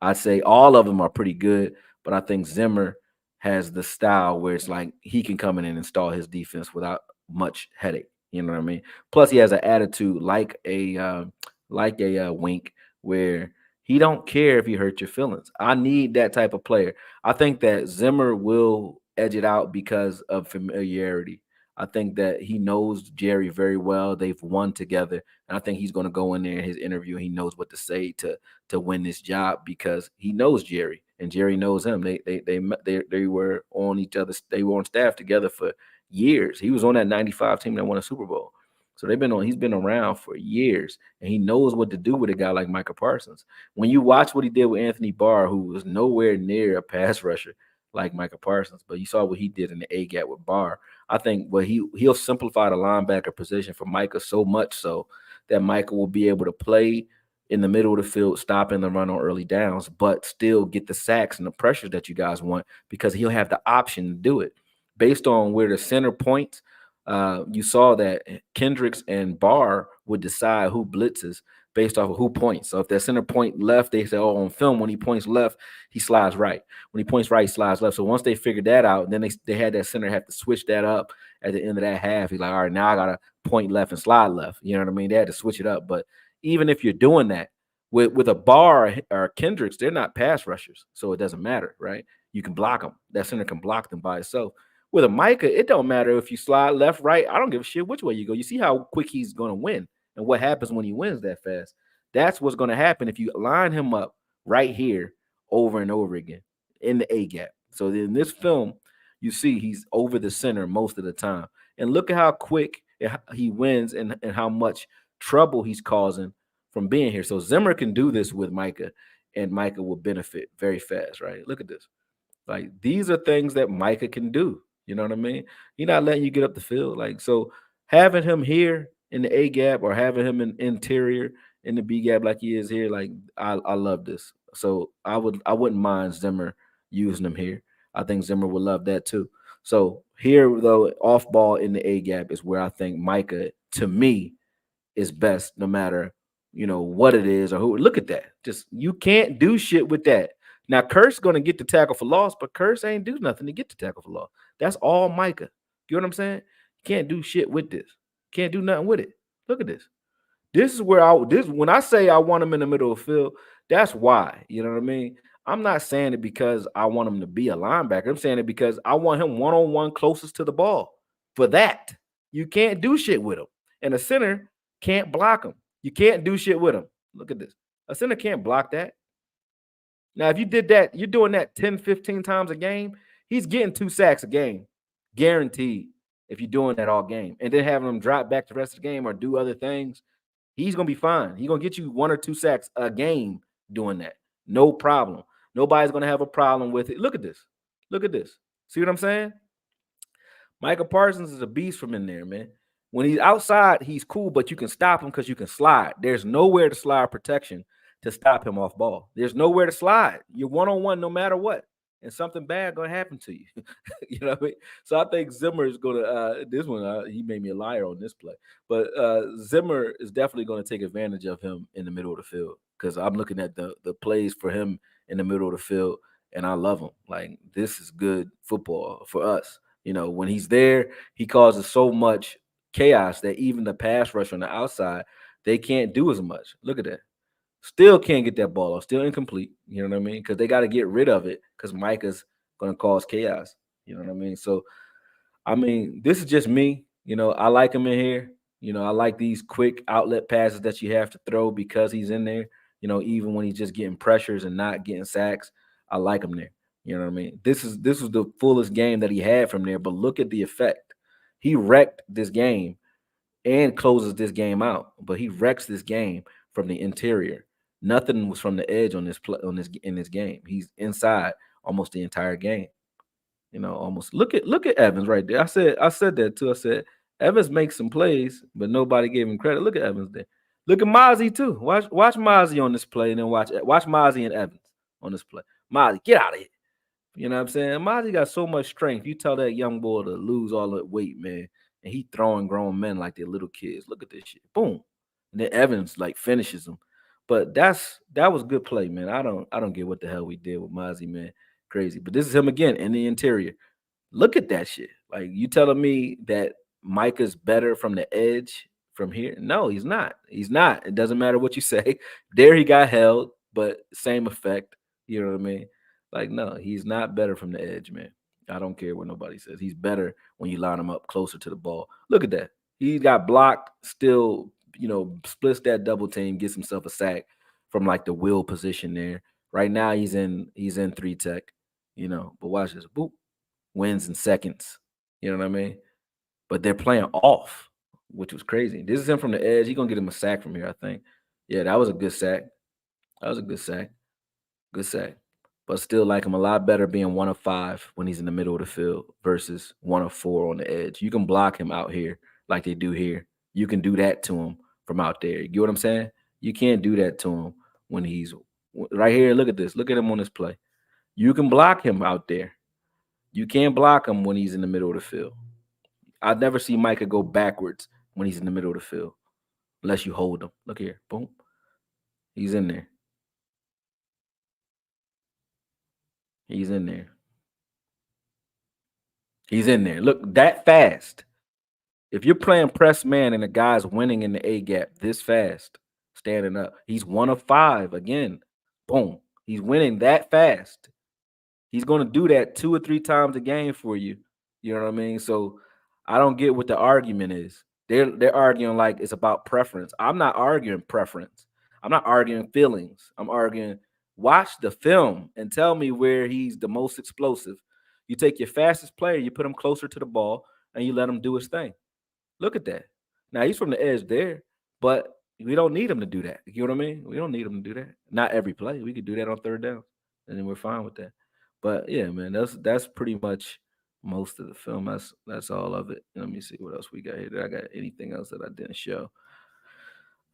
I'd say all of them are pretty good. But I think Zimmer has the style where it's like he can come in and install his defense without much headache. You know what I mean? Plus, he has an attitude like a Wink, where he don't care if you hurt your feelings. I need that type of player. I think that Zimmer will edge it out because of familiarity. I think that he knows Jerry very well. They've won together, and I think he's going to go in there in his interview. And he knows what to say to win this job because he knows Jerry, and Jerry knows him. They were on each other. They were on staff together for years. He was on that '95 team that won a Super Bowl. So he's been around for years, and he knows what to do with a guy like Micah Parsons. When you watch what he did with Anthony Barr, who was nowhere near a pass rusher like Micah Parsons, but you saw what he did in the A gap with Barr. I think he'll simplify the linebacker position for Micah so much so that Micah will be able to play in the middle of the field, stopping the run on early downs, but still get the sacks and the pressures that you guys want because he'll have the option to do it. Based on where the center points, you saw that Kendricks and Barr would decide who blitzes based off of who points. So if that center point left, they say, oh, on film, when he points left, he slides right. When he points right, he slides left. So once they figured that out, then they had that center have to switch that up at the end of that half. He's like, all right, now I got to point left and slide left. You know what I mean? They had to switch it up. But even if you're doing that, with a Barr or Kendricks, they're not pass rushers. So it doesn't matter, right? You can block them. That center can block them by itself. With a Micah, it don't matter if you slide left, right. I don't give a shit which way you go. You see how quick he's going to win and what happens when he wins that fast. That's what's going to happen if you line him up right here over and over again in the A gap. So in this film, you see he's over the center most of the time. And look at how quick he wins and how much trouble he's causing from being here. So Zimmer can do this with Micah, and Micah will benefit very fast, right? Look at this. Like, these are things that Micah can do. You know what I mean? He's not letting you get up the field. Like, so having him here in the A gap or having him in interior in the B gap like he is here, like I love this. So I wouldn't mind Zimmer using him here. I think Zimmer would love that too. So here though, off ball in the A gap is where I think Micah, to me, is best no matter what it is or who. Look at that. Just you can't do shit with that. Now, Kurt's going to get the tackle for loss, but Kurt ain't do nothing to get the tackle for loss. That's all Micah. You know what I'm saying? Can't do shit with this. Can't do nothing with it. Look at this. This is where when I say I want him in the middle of the field, that's why. You know what I mean? I'm not saying it because I want him to be a linebacker. I'm saying it because I want him one-on-one closest to the ball. For that, you can't do shit with him. And a center can't block him. You can't do shit with him. Look at this. A center can't block that. Now, if you did that, you're doing that 10, 15 times a game, he's getting 2 sacks a game, guaranteed, if you're doing that all game. And then having him drop back the rest of the game or do other things, he's going to be fine. He's going to get you 1 or 2 sacks a game doing that. No problem. Nobody's going to have a problem with it. Look at this. Look at this. See what I'm saying? Micah Parsons is a beast from in there, man. When he's outside, he's cool, but you can stop him because you can slide. There's nowhere to slide protection to stop him off ball. There's nowhere to slide. You're one-on-one no matter what. And something bad going to happen to you. You know what I mean? So I think Zimmer is going to, this one, he made me a liar on this play. But Zimmer is definitely going to take advantage of him in the middle of the field because I'm looking at the plays for him in the middle of the field, and I love him. Like, this is good football for us. When he's there, he causes so much chaos that even the pass rush on the outside they can't do as much. Look at that. Still can't get that ball off. Still incomplete. You know what I mean? Because they got to get rid of it because Micah's going to cause chaos. You know what I mean? So, I mean, this is just me. I like him in here. I like these quick outlet passes that you have to throw because he's in there. Even when he's just getting pressures and not getting sacks, I like him there. You know what I mean? This was the fullest game that he had from there. But look at the effect. He wrecked this game and closes this game out. But he wrecks this game from the interior. Nothing was from the edge on this play in this game. He's inside almost the entire game. Almost look at Evans right there. I said that too. I said Evans makes some plays, but nobody gave him credit. Look at Evans there. Look at Mazi too. Watch Mazi on this play, and then watch Mazi and Evans on this play. Mazi, get out of here. You know what I'm saying? Mazi got so much strength. You tell that young boy to lose all that weight, man, and he throwing grown men like they're little kids. Look at this shit. Boom. And then Evans like finishes him. But that was good play, man. I don't get what the hell we did with Mazi, man. Crazy. But this is him again in the interior. Look at that shit. Like you telling me that Micah's better from the edge from here? No, he's not. He's not. It doesn't matter what you say. There he got held, but same effect. You know what I mean? Like, no, he's not better from the edge, man. I don't care what nobody says. He's better when you line him up closer to the ball. Look at that. He got blocked, still, splits that double team, gets himself a sack from like the will position there. Right now he's in three tech, but watch this. Boop. Wins in seconds. You know what I mean? But they're playing off, which was crazy. This is him from the edge. He's gonna get him a sack from here, I think. Yeah, that was a good sack. That was a good sack. Good sack. But still like him a lot better being 1 of 5 when he's in the middle of the field versus 1 of 4 on the edge. You can block him out here like they do here. You can do that to him from out there. You get what I'm saying? You can't do that to him when he's right here. Look at this. Look at him on this play. You can block him out there. You can't block him when he's in the middle of the field. I'd never see Micah go backwards when he's in the middle of the field unless you hold him. Look here. Boom. He's in there. He's in there. He's in there. Look, that fast. If you're playing press man and the guy's winning in the A gap this fast, standing up, he's 1 of 5 again. Boom. He's winning that fast. He's going to do that 2 or 3 times a game for you. You know what I mean? So I don't get what the argument is. They're arguing like it's about preference. I'm not arguing preference. I'm not arguing feelings. I'm arguing watch the film and tell me where he's the most explosive. You take your fastest player, you put him closer to the ball, and you let him do his thing. Look at that. Now he's from the edge there, but we don't need him to do that. You know what I mean? We don't need him to do that. Not every play. We could do that on third down, and then we're fine with that. But yeah, man, that's pretty much most of the film. That's all of it. Let me see what else we got here. Did I got anything else that I didn't show?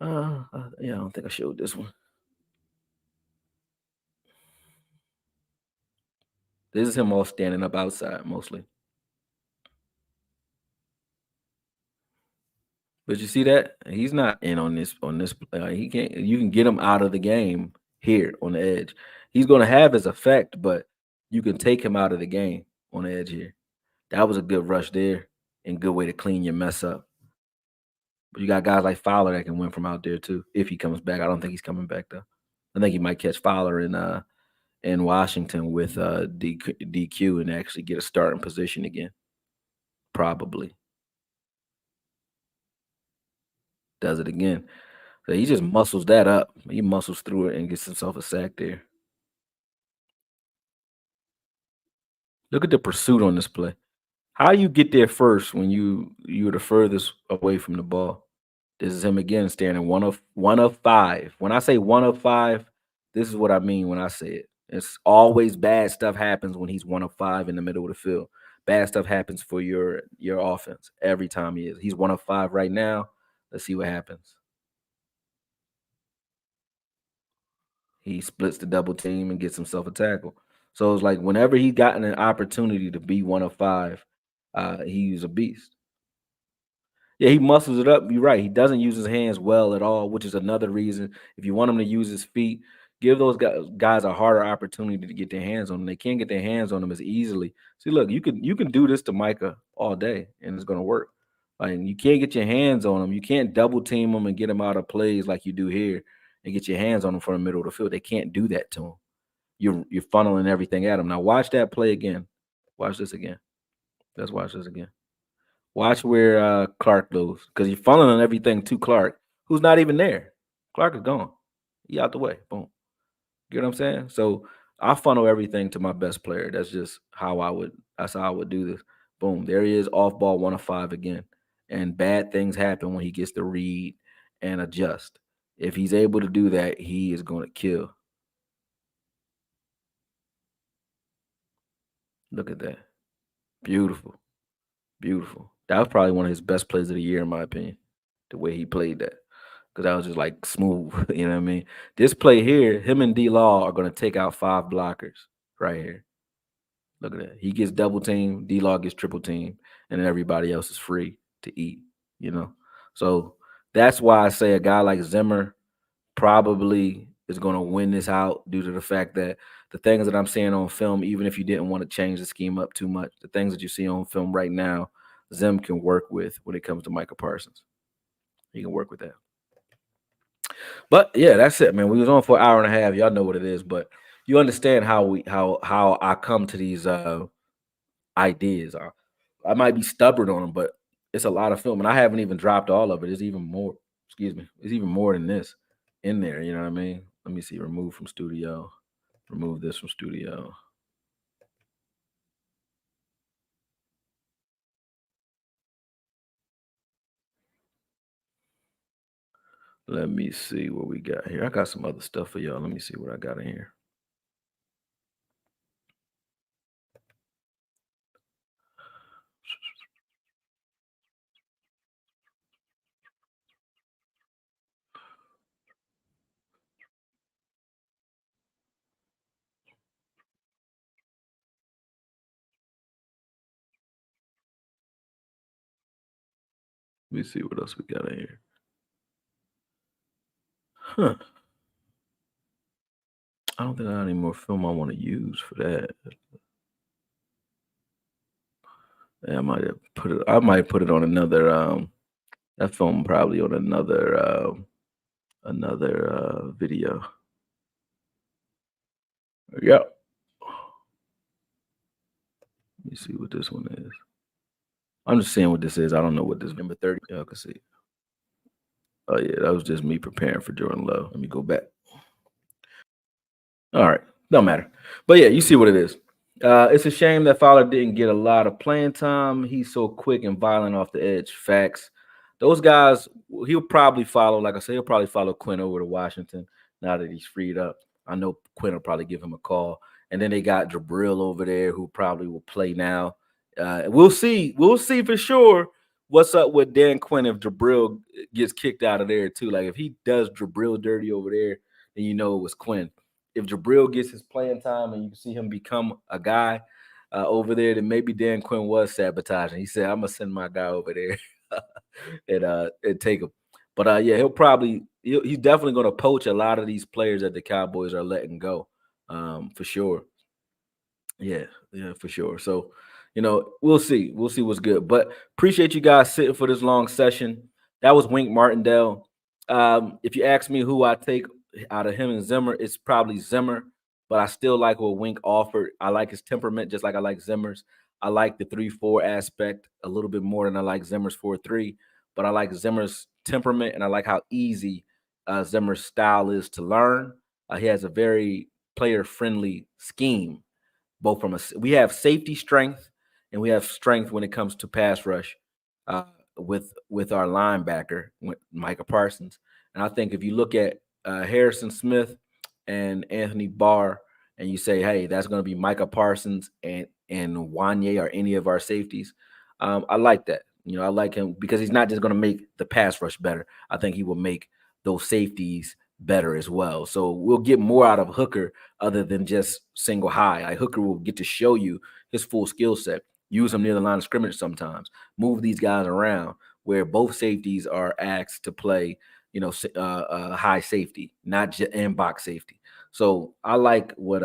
Yeah, I don't think I showed this one. This is him all standing up outside mostly. But you see that he's not in on this. He can't. You can get him out of the game here on the edge. He's going to have his effect, but you can take him out of the game on the edge here. That was a good rush there and good way to clean your mess up. But you got guys like Fowler that can win from out there too if he comes back. I don't think he's coming back though. I think he might catch Fowler in Washington with DQ and actually get a starting position again. Probably does it again. So he just muscles that up. He muscles through it and gets himself a sack there. Look at the pursuit on this play. How you get there first when you're the furthest away from the ball? This is him again standing 1 of 5. When I say 1 of 5, this is what I mean when I say it. It's always bad stuff happens when he's 1 of 5 in the middle of the field. Bad stuff happens for your offense every time he is. He's 1 of 5 right now. Let's see what happens. He splits the double team and gets himself a tackle. So it's like whenever he gotten an opportunity to be 1 of 5, he's a beast. Yeah, he muscles it up. You're right. He doesn't use his hands well at all, which is another reason. If you want him to use his feet, give those guys a harder opportunity to get their hands on him. They can't get their hands on him as easily. See, look, you can do this to Micah all day, and it's going to work. Like you can't get your hands on them. You can't double team them and get them out of plays like you do here and get your hands on them from the middle of the field. They can't do that to them. You're funneling everything at them. Now watch that play again. Watch this again. Let's watch this again. Watch where Clark goes because you're funneling everything to Clark, who's not even there. Clark is gone. He out the way. Boom. You know what I'm saying? So I funnel everything to my best player. That's just how I would. That's how I would do this. Boom. There he is, off ball 1 of 5 again. And bad things happen when he gets to read and adjust. If he's able to do that, he is going to kill. Look at that. Beautiful. Beautiful. That was probably one of his best plays of the year, in my opinion. The way he played that. Because that was just like smooth. You know what I mean? This play here, him and D Law are going to take out 5 blockers right here. Look at that. He gets double team, D Law gets triple team, and then everybody else is free to eat, you know. So that's why I say a guy like Zimmer probably is going to win this out due to the fact that the things that I'm seeing on film, even if you didn't want to change the scheme up too much, the things that you see on film right now, Zim can work with when it comes to Micah Parsons. He can work with that. But yeah, that's it, man. We was on for an hour and a half. Y'all know what it is, but you understand how I come to these ideas. I might be stubborn on them, but it's a lot of film, and I haven't even dropped all of it. It's even more. Excuse me. It's even more than this in there. You know what I mean? Let me see. Remove from studio. Remove this from studio. Let me see what we got here. I got some other stuff for y'all. Let me see what I got in here. Let me see what else we got in here. Huh. I don't think I got any more film I want to use for that. Yeah, I might have put it. I might put it on another. That film probably on another video. Yep. Let me see what this one is. I'm just saying what this is. I don't know what this number 30. Y'all can see. Oh yeah, that was just me preparing for Jordan Love. Let me go back. All right, don't matter. But yeah, you see what it is. It's a shame that Fowler didn't get a lot of playing time. He's so quick and violent off the edge. Facts. Those guys, he'll probably follow. Like I said, he'll probably follow Quinn over to Washington now that he's freed up. I know Quinn will probably give him a call. And then they got Jabril over there who probably will play now. We'll see. We'll see for sure what's up with Dan Quinn if Jabril gets kicked out of there too. Like if he does Jabril dirty over there, then you know it was Quinn. If Jabril gets his playing time and you see him become a guy over there, then maybe Dan Quinn was sabotaging. He said, "I'm gonna send my guy over there and take him." But yeah, he's definitely gonna poach a lot of these players that the Cowboys are letting go for sure. Yeah, yeah, for sure. So, we'll see. We'll see what's good. But appreciate you guys sitting for this long session. That was Wink Martindale. If you ask me who I take out of him and Zimmer, it's probably Zimmer. But I still like what Wink offered. I like his temperament, just like I like Zimmer's. I like the 3-4 aspect a little bit more than I like Zimmer's 4-3. But I like Zimmer's temperament, and I like how easy Zimmer's style is to learn. He has a very player-friendly scheme both from we have safety strength and we have strength when it comes to pass rush uh, with our linebacker Micah Parsons. And I think if you look at Harrison Smith and Anthony Barr, and you say, hey, that's going to be Micah Parsons and Wanye or any of our safeties, I like that. I like him because he's not just going to make the pass rush better. I think he will make those safeties better as well. So we'll get more out of Hooker other than just single high. Like Hooker will get to show you his full skill set. Use him near the line of scrimmage sometimes. Move these guys around where both safeties are asked to play, high safety, not just in box safety. So I like what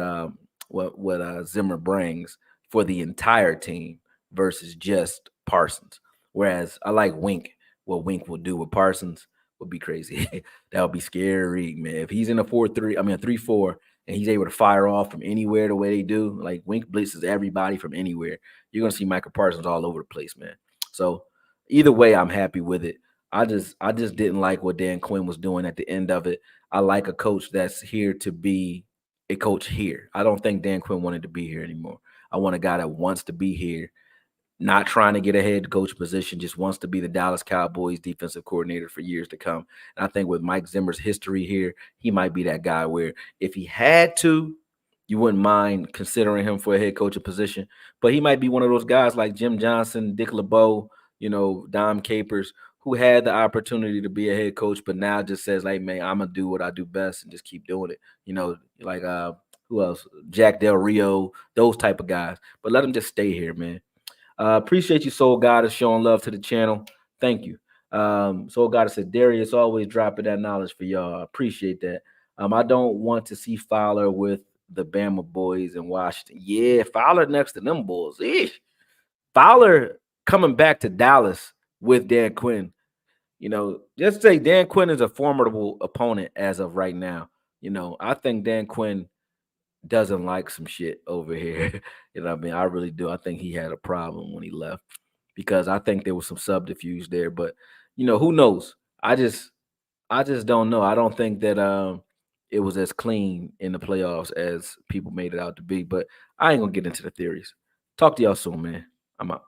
Zimmer brings for the entire team versus just Parsons. Whereas I like Wink. What Wink will do with Parsons would be crazy. That would be scary, man. If he's in a 4-3, I mean a 3-4, and he's able to fire off from anywhere the way they do, like Wink blitzes everybody from anywhere. You're gonna see Micah Parsons all over the place, man. So either way, I'm happy with it. I just didn't like what Dan Quinn was doing at the end of it. I like a coach that's here to be a coach here. I don't think Dan Quinn wanted to be here anymore. I want a guy that wants to be here, not trying to get a head coach position, just wants to be the Dallas Cowboys defensive coordinator for years to come. And I think with Mike Zimmer's history here, he might be that guy where if he had to, you wouldn't mind considering him for a head coaching position. But he might be one of those guys like Jim Johnson, Dick LeBeau, Dom Capers, who had the opportunity to be a head coach, but now just says, like, man, I'm gonna do what I do best and just keep doing it. Like who else? Jack Del Rio, those type of guys. But let him just stay here, man. Appreciate you, Soul Goddess, showing love to the channel. Thank you. Soul Goddess said, Darius always dropping that knowledge for y'all. I appreciate that. I don't want to see Fowler with the Bama boys in Washington. Yeah, Fowler next to them boys. Eesh. Fowler coming back to Dallas with Dan Quinn. Just say Dan Quinn is a formidable opponent as of right now. I think Dan Quinn doesn't like some shit over here. You know what I mean? I really do. I think he had a problem when he left because I think there was some subterfuge there. But who knows? I just don't know. I don't think that it was as clean in the playoffs as people made it out to be. But I ain't gonna get into the theories. Talk to y'all soon, man. I'm out.